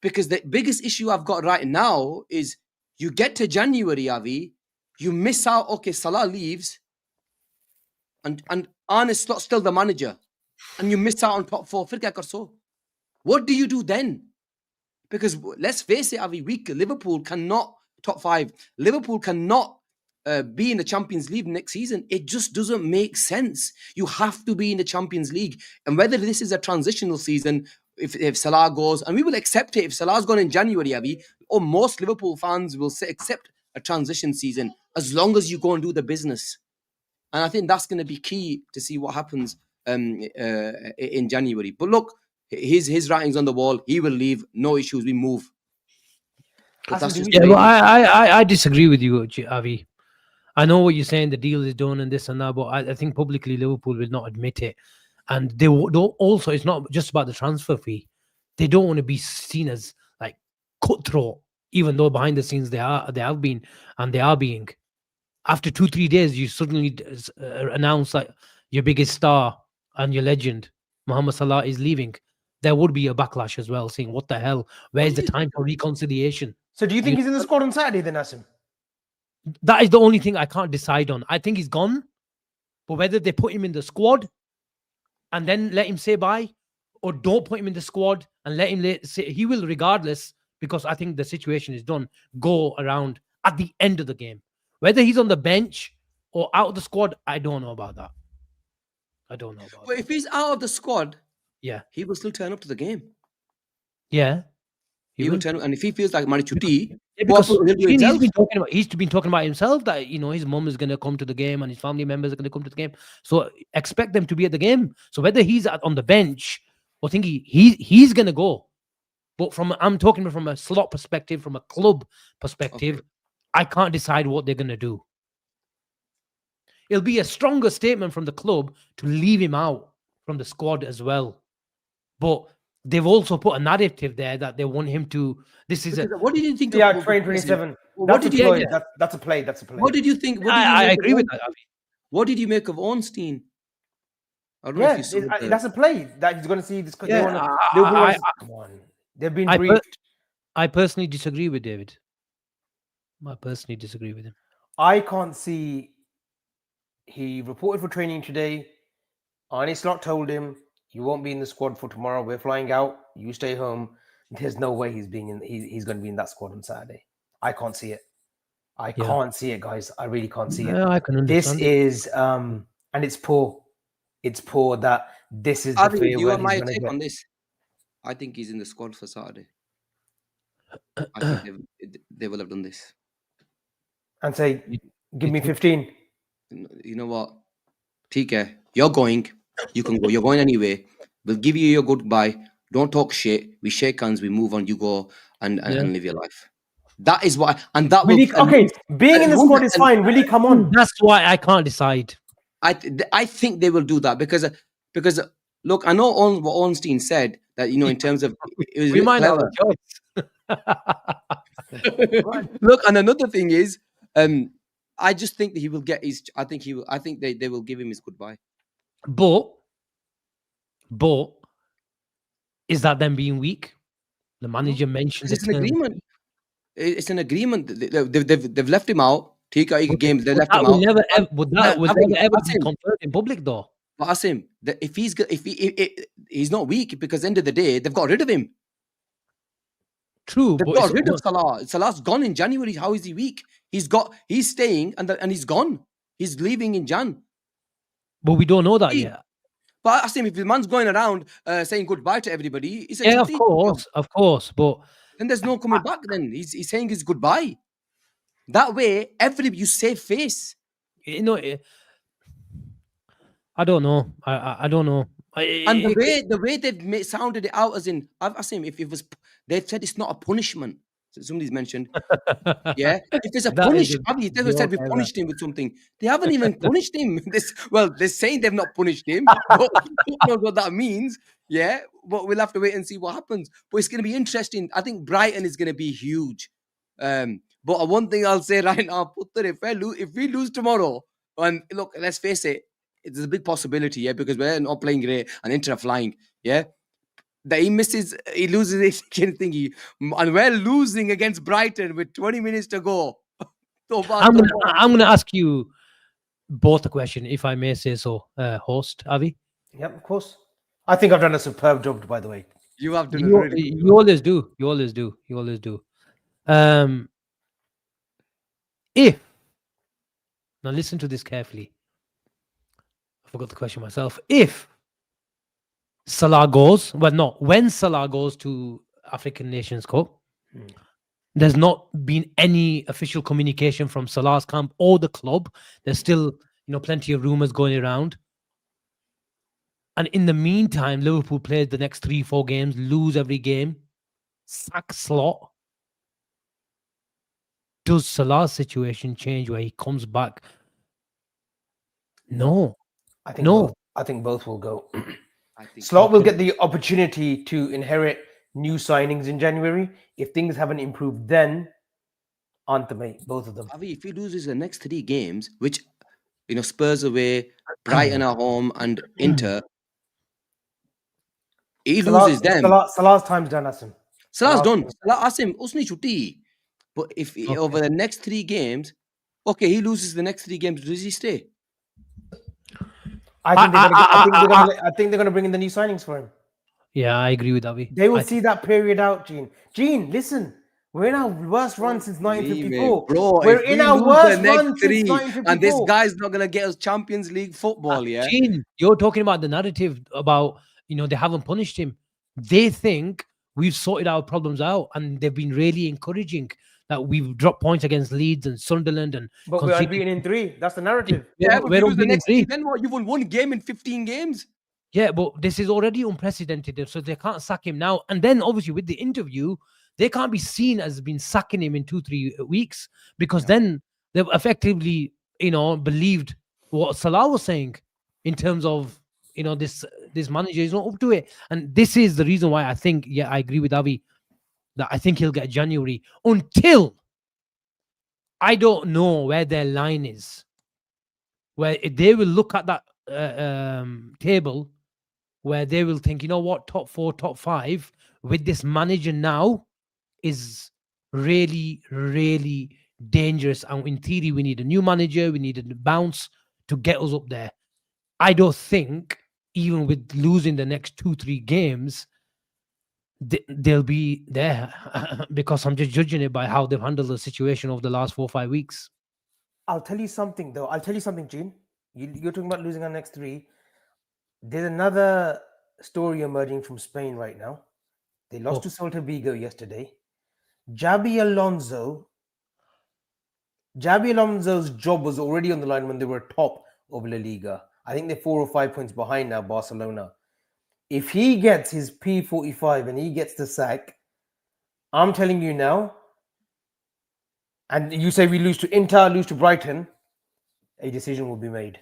Because the biggest issue I've got right now is you get to January, Avi, you miss out. Okay, Salah leaves, and Arne's not still the manager, and you miss out on top four. What do you do then? Because let's face it, Avi, Liverpool cannot top five. Liverpool cannot be in the Champions League next season. It just doesn't make sense. You have to be in the Champions League. And whether this is a transitional season, if Salah goes, and we will accept it. If Salah's gone in January, Avi, or most Liverpool fans will accept a transition season as long as you go and do the business. And I think that's going to be key to see what happens in January. But look, his writing's on the wall. He will leave. No issues. We move. But that's just well, I disagree with you, Avi. I know what you're saying. The deal is done and this and that, but I think publicly Liverpool will not admit it. And they don't. Also, it's not just about the transfer fee. They don't want to be seen as like cutthroat, even though behind the scenes they have been, and they are being. After 2-3 days, you suddenly announce like your biggest star and your legend, Mohamed Salah, is leaving. There would be a backlash as well, saying, "What the hell? Where's the time for reconciliation?" So, do you think he's in the squad on Saturday then, Asim? That is the only thing I can't decide on. I think he's gone, but whether they put him in the squad and then let him say bye, or don't put him in the squad and let him say, he will regardless, because I think the situation is done, go around at the end of the game. Whether he's on the bench or out of the squad, I don't know about that. But if he's out of the squad, yeah, he will still turn up to the game. Yeah, he will turn up, and if he feels like Marichuti, because he's been talking about himself that, you know, his mum is going to come to the game and his family members are going to come to the game. So expect them to be at the game. So whether he's on the bench, I think he's going to go. But I'm talking from a slot perspective, from a club perspective, okay, I can't decide what they're going to do. It'll be a stronger statement from the club to leave him out from the squad as well. But they've also put a narrative there that they want him to. What did you think? Yeah, train 27. That's a play. That's a play. What did you think? I agree with that. What did you make of Ornstein? I don't know if you saw that's a play that he's going to see. This, come on, they've been briefed. I personally disagree with David. I personally disagree with him. I can't see. He reported for training today. Arne Slot told him, "You won't be in the squad for tomorrow. We're flying out. You stay home." There's no way he's going to be in that squad on Saturday. I can't see it. I can't see it, guys. I really can't see it. I can understand. This is and it's poor. It's poor that this is the farewell. You want my take on this? I think he's in the squad for Saturday. I think they will have done this. And say, give me 15. You know what? TK, you're going. You can go. You're going anyway. We'll give you your goodbye. Don't talk shit. We shake hands. We move on. You go and live your life. That is why. And that will. Being in the squad is fine. Willie, come on. That's why I can't decide. I think they will do that because look, I know what Ornstein said that, you know, in terms of it was we might have a choice. Look, and another thing is, I just think that he will get his. I think they will give him his goodbye. But is that them being weak? The manager mentioned it's an agreement. It's an agreement. They've left him out. TK game, they left That him will out. never ever, but that would I think never ever be Asim, confirmed in public, though. but Asim, that if he's not weak, because end of the day they've got rid of him. True, They've but got rid of Salah. Salah's gone in January. How is he weak? He's staying and he's gone. He's leaving in Jan. we don't know that yet. But Asim, if the man's going around saying goodbye to everybody, it's a Yeah, of chutti. course, but Then there's no coming back. Then he's saying his goodbye. That way, you save face. you know, I don't know. I don't know. And the way they've sounded it out, as in, I've asked him if it was, they've said it's not a punishment. So somebody's mentioned, yeah. If it's a That is punishment, a they said joke we ever. punished him with something. They haven't even punished him. They're saying they've not punished him, but who knows what that means, yeah. But we'll have to wait and see what happens. But it's going to be interesting. I think Brighton is going to be huge. But one thing I'll say right now, Putter, if we lose tomorrow, and look, let's face it, it's a big possibility, yeah, because we're not playing great and Inter are flying, yeah. That he loses his thingy, and we're losing against Brighton with 20 minutes to go. I'm gonna ask you both a question, if I may say so, host Avi. Yep, of course. I think I've done a superb job, by the way. You have done a You, really good you job. always do. You always do. You always do. If now listen to this carefully. I forgot the question myself. If Salah goes, when Salah goes to African Nations Cup, there's not been any official communication from Salah's camp or the club. There's still, plenty of rumors going around. And in the meantime, Liverpool plays the next 3-4 games, lose every game, sack Slot. Does Salah's situation change where he comes back? No. I think No. both, I think both will go. I think Slot will get the opportunity to inherit new signings in January. If things haven't improved, then mate, both of them. Avi, if he loses the next 3 games, which Spurs away, Brighton at home, and Inter, he loses them. Salah's time's done, Asim. Salah's done. Salah, Asim, usni chutti. But if Okay. over the next 3 games, okay, he loses the next 3 games, does he stay? I think they're gonna bring in the new signings for him. Yeah, I agree with Avi. They will see that period out, Gene. Gene, listen. We're in our worst run since 1954. Bro, We're if in we our lose worst the run next since 3, 1954. and this guy's not gonna get us Champions League football, yeah. Gene, you're talking about the narrative about they haven't punished him. They think we've sorted our problems out, and they've been really encouraging that we've dropped points against Leeds and Sunderland, and But we're unbeaten in 3. That's the narrative. Yeah, but if we're you lose the unbeaten in next 3. 3, then what? You've won 1 game in 15 games. Yeah, but this is already unprecedented, so they can't sack him now. And then obviously with the interview, they can't be seen as been sacking him in 2-3 weeks, because then they've effectively, believed what Salah was saying in terms of, this manager is not up to it. And this is the reason why I think, I agree with Avi, that I think he'll get January, until I don't know where their line is, where they will look at that table, where they will think, what, top 4, top 5 with this manager now is really, really dangerous. And in theory, we need a new manager, we need a bounce to get us up there. I don't think, even with losing the next 2-3 games, they'll be there, because I'm just judging it by how they've handled the situation over the last 4-5 weeks. I'll tell you something, though. Gene. You're talking about losing our next 3. There's another story emerging from Spain right now. They lost to Celta Vigo yesterday. Xabi Alonso's job was already on the line when they were top of La Liga. I think they're 4 or 5 points behind now, Barcelona. If he gets his P45 and he gets the sack, I'm telling you now, and you say we lose to Inter, lose to Brighton, a decision will be made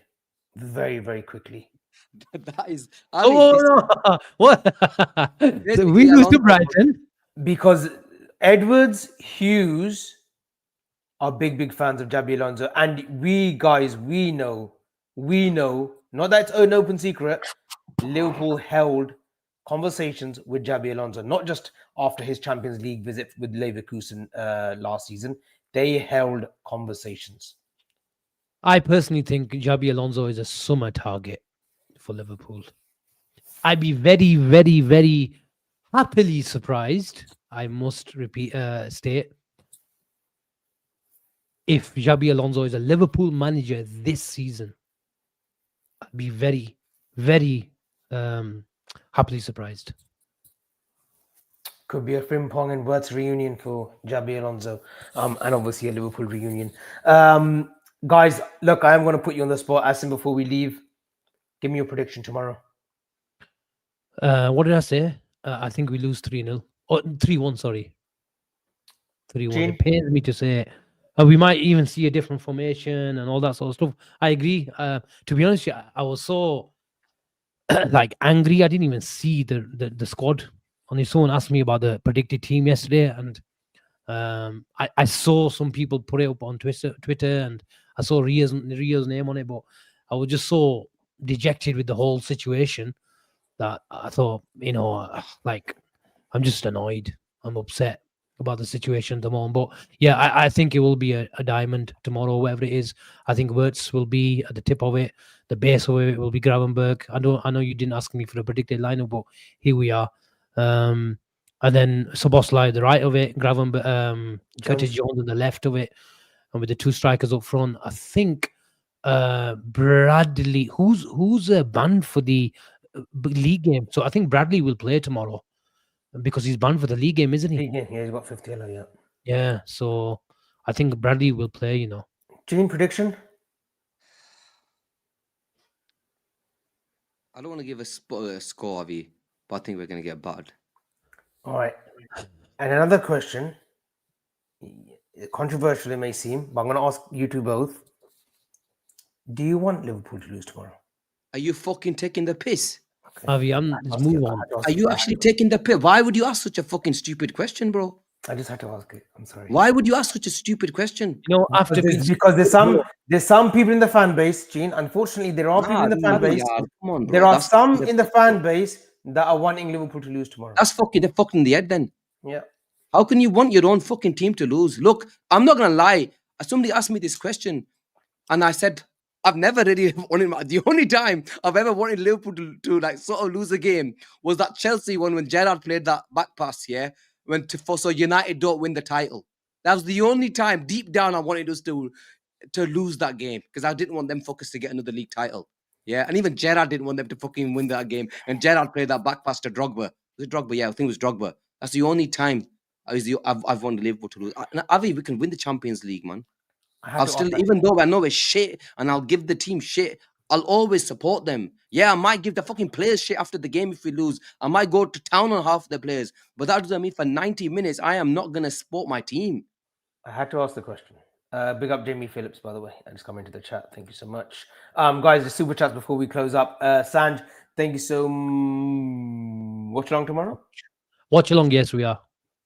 very, very quickly. That is. What? So we lose to Brighton because Edwards, Hughes are big fans of Xabi Alonso, and we know, not that it's an open secret, Liverpool held conversations with Xabi Alonso, not just after his Champions League visit with Leverkusen last season. They held conversations. I personally think Xabi Alonso is a summer target for Liverpool. I'd be very, very, very happily surprised, I must state, if Xabi Alonso is a Liverpool manager this season. I'd be very, very happily surprised. Could be a Frimpong and Wirtz reunion for Xabi Alonso, and obviously a Liverpool reunion. Guys, look, I am going to put you on the spot. Asim, before we leave, give me your prediction tomorrow. What did I say? I think we lose 3-0. Or 3-1, sorry. 3-1. Gene? It pains me to say it. We might even see a different formation and all that sort of stuff. I agree. To be honest, I was so like angry. I didn't even see the squad. Only someone asked me about the predicted team yesterday, and I saw some people put it up on Twitter, and I saw Rio's name on it, but I was just so dejected with the whole situation that I thought, like, I'm just annoyed. I'm upset about the situation at the moment. But yeah, I think it will be a diamond tomorrow, whatever it is. I think Wirtz will be at the tip of it. The base of it will be Gravenberg. I know you didn't ask me for a predicted lineup, but here we are. And then Szoboszlai at the right of it, Gravenberg, Curtis Jones on the left of it, and with the two strikers up front. I think Bradley, who's banned for the league game. So I think Bradley will play tomorrow because he's banned for the league game, isn't he? Yeah, he's got 50 yellow, yeah. Yeah, so I think Bradley will play, Gene, prediction? I don't want to give a score, Avi, but I think we're going to get battered. All right. And another question, controversial it may seem, but I'm going to ask you two both. Do you want Liverpool to lose tomorrow? Are you fucking taking the piss? Okay. Avi, let's move on. Are you actually taking the piss? Why would you ask such a fucking stupid question, bro? I just had to ask it. I'm sorry. Why would you ask such a stupid question? After because there's some people in the fan base, Gene. Unfortunately, there are people in the fan base. Come on, bro. There are some in the fan base that are wanting Liverpool to lose tomorrow. That's they're fucking in the head then. Yeah. How can you want your own fucking team to lose? Look, I'm not gonna lie. Somebody asked me this question, and I said, I've never really wanted. The only time I've ever wanted Liverpool to like sort of lose a game was that Chelsea one when Gerrard played that back pass, yeah, so United don't win the title. That was the only time deep down I wanted us to lose that game because I didn't want them fuckers to get another league title. Yeah, and even Gerrard didn't want them to fucking win that game. And Gerrard played that back pass to Drogba. Was it Drogba? Yeah, I think it was Drogba. That's the only time I've wanted Liverpool to lose. Avi, we can win the Champions League, man. Even though I know we're shit and I'll give the team shit, I'll always support them. Yeah, I might give the fucking players shit after the game if we lose. I might go to town on half the players. But that doesn't mean for 90 minutes, I am not going to support my team. I had to ask the question. Big up Jamie Phillips, by the way. I just come into the chat. Thank you so much. Guys, the super chats before we close up. Sanj, thank you so much. Watch along tomorrow? Watch along, yes, we are.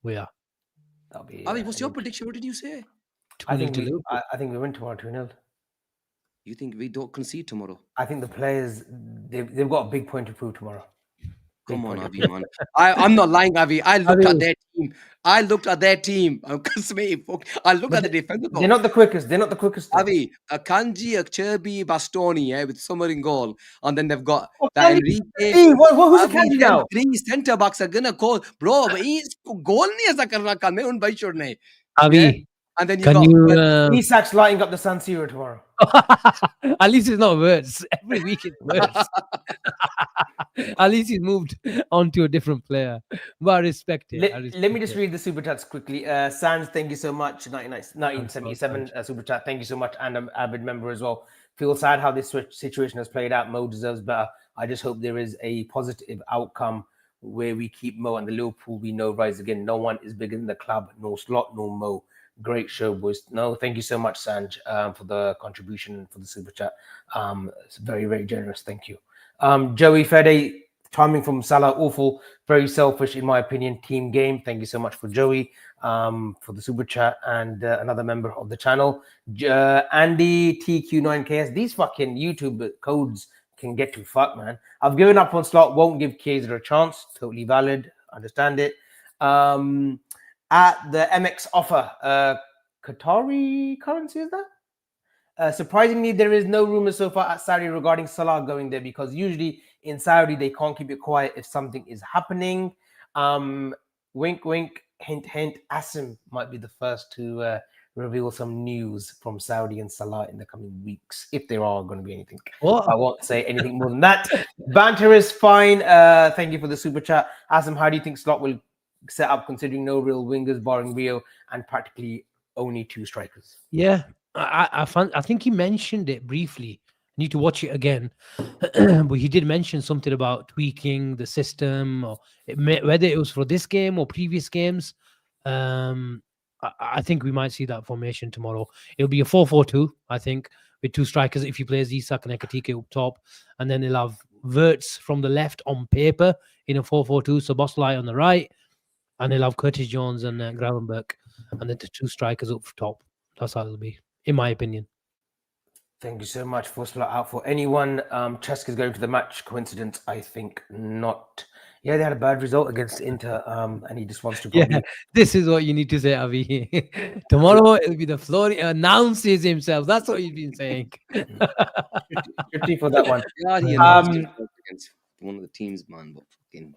That'll be, Avi, what's your prediction? What did you say? I think we win tomorrow 2-0. You think we don't concede tomorrow? I think the players, they've got a big point to prove tomorrow. Come on, Avi, man. I'm not lying, Avi. I looked at their team. I looked at the defense. They're not the quickest. Avi, a Kanji, a Cherby, Bastoni, yeah, with Summer in goal. And then they've got that Enrique. Who's the Kanji now? 3 centre backs are gonna call. Bro, he's goal nahi aisa karna kal. Main un bhai chhodne. Avi, and then Isak's lighting up the San Siro tomorrow. At least it's not worse. Every week it's worse. At least he's moved on to a different player. But I respect it. Let me just read the super chats quickly. Sands, thank you so much. 1977 super chat. Thank you so much. And I'm an avid member as well. Feel sad how this situation has played out. Mo deserves better. I just hope there is a positive outcome where we keep Mo and the Liverpool we know rise again. No one is bigger than the club. No Slot, no Mo. Great show, boys. No, thank you so much, Sanj, for the contribution for the super chat. It's very, very generous. Thank you. Joey Fede, timing from Salah, awful, very selfish, in my opinion. Team game. Thank you so much for Joey for the super chat and another member of the channel. Andy TQ9KS. These fucking YouTube codes can get to. Fuck, man. I've given up on Slot. Won't give Chiesa a chance. Totally valid. Understand it. At the MX offer, Qatari currency is that? Surprisingly, there is no rumor so far at Saudi regarding Salah going there, because usually in Saudi they can't keep it quiet if something is happening. Wink, wink, hint, hint. Asim might be the first to reveal some news from Saudi and Salah in the coming weeks, if there are going to be anything. What? I won't say anything more than that. Banter is fine. Thank you for the super chat. Asim, how do you think Slot will set up, considering no real wingers barring Rio and practically only 2 strikers? Yeah, I think he mentioned it briefly. Need to watch it again, but he did mention something about tweaking the system, or whether it was for this game or previous games. I think we might see that formation tomorrow. It'll be a 4-4-2, I think, with 2 strikers if he plays Isak and Ekatike up top, and then they'll have Wirtz from the left on paper in a 4-4-2, so Bosley on the right, and they'll have Curtis Jones and Gravenberg, and then the 2 strikers up top. That's how it'll be, in my opinion. Thank you so much for Slot out for anyone. Chesk is going to the match. Coincidence? I think not. Yeah, they had a bad result against Inter, and he just wants to probably... Yeah, this is what you need to say, Avi. Tomorrow it'll be the floor. Announces himself. That's what you've been saying. 50 for that one. Yeah, he announced himself against one of the teams, man. But fucking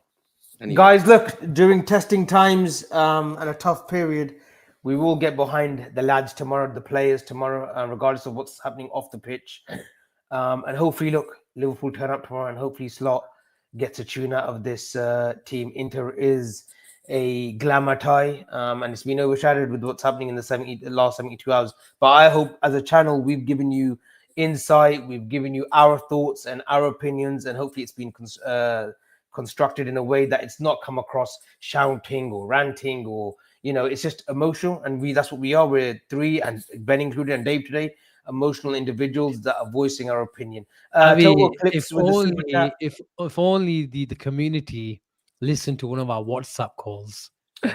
anyway. Guys, look, during testing times and a tough period, we will get behind the lads tomorrow, the players tomorrow, regardless of what's happening off the pitch. And hopefully, look, Liverpool turn up tomorrow, and hopefully Slot gets a tune out of this team. Inter is a glamour tie, and it's been overshadowed with what's happening in the last 72 hours. But I hope as a channel, we've given you insight, we've given you our thoughts and our opinions, and hopefully it's been constructed in a way that it's not come across shouting or ranting, or it's just emotional, and that's what we are. We're 3, and Ben included, and Dave today, emotional individuals that are voicing our opinion. If only the community listened to one of our WhatsApp calls. We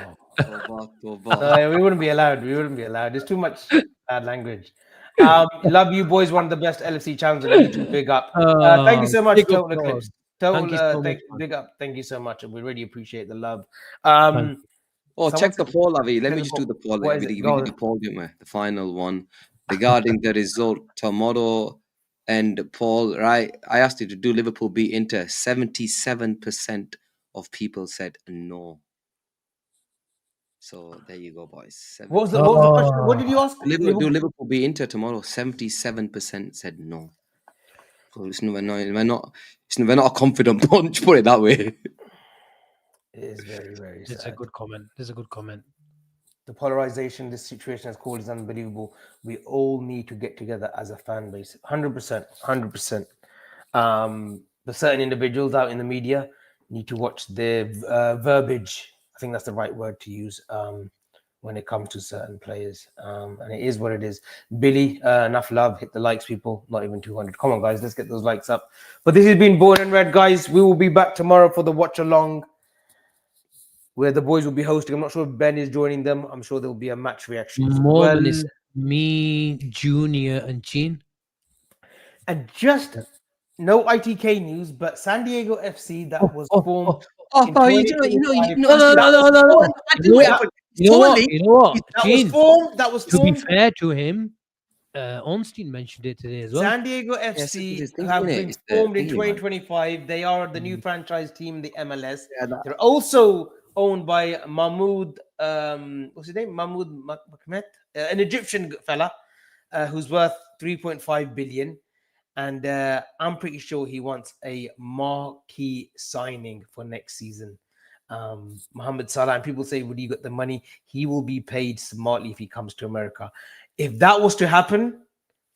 wouldn't be allowed. There's too much bad language. Love you boys. One of the best LFC channels on YouTube. Big up. Thank you so much, Total Eclipse. Big up. Thank you so much. We really appreciate the love. Check the poll, Avi. Let me just do the poll. We did the poll, didn't we? The final one regarding the result tomorrow. And Paul, right? I asked you to do Liverpool beat Inter. 77% of people said no. So there you go, boys. What was the question? What did you ask? Do Liverpool beat Inter tomorrow? 77% said no. So listen, we're not a confident bunch. Put it that way. It is very, very sad. It's a good comment. The polarization this situation has caused is unbelievable. We all need to get together as a fan base. 100%. But certain individuals out in the media need to watch their verbiage. I think that's the right word to use when it comes to certain players. And it is what it is. Billy, enough love. Hit the likes, people. Not even 200. Come on, guys. Let's get those likes up. But this has been Born and Red, guys. We will be back tomorrow for the watch along, where the boys will be hosting. I'm not sure if Ben is joining them. I'm sure there will be a match reaction as well. Me, Junior, and Chin. And just no ITK news, but San Diego FC that was formed. No. That was formed. To be fair to him, Ornstein mentioned it today as well. San Diego FC have been formed in 2025. They are the new franchise team in the MLS. They're also owned by Mahmoud, what's his name? Mahmoud Makmet, an Egyptian fella who's worth 3.5 billion. And I'm pretty sure he wants a marquee signing for next season. Mohamed Salah, and people say, would you get the money? He will be paid smartly if he comes to America. If that was to happen,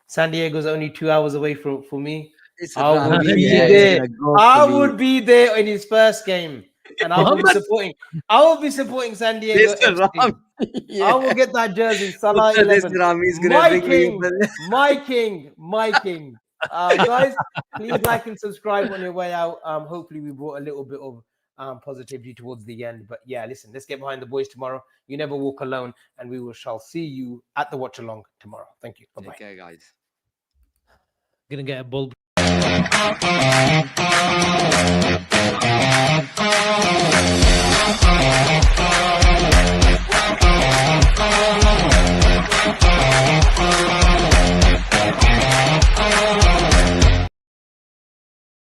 San Diego's only 2 hours away for me. I would be there. I would be there in his first game. And I will be supporting San Diego FC. I will get that jersey. Salah 11. My king. Guys, please like and subscribe on your way out. Hopefully we brought a little bit of positivity towards the end. But yeah, listen, let's get behind the boys tomorrow. You never walk alone, and we shall see you at the watch along tomorrow. Thank you. Bye-bye. Take care, guys. Gonna get a bulb. Carragher.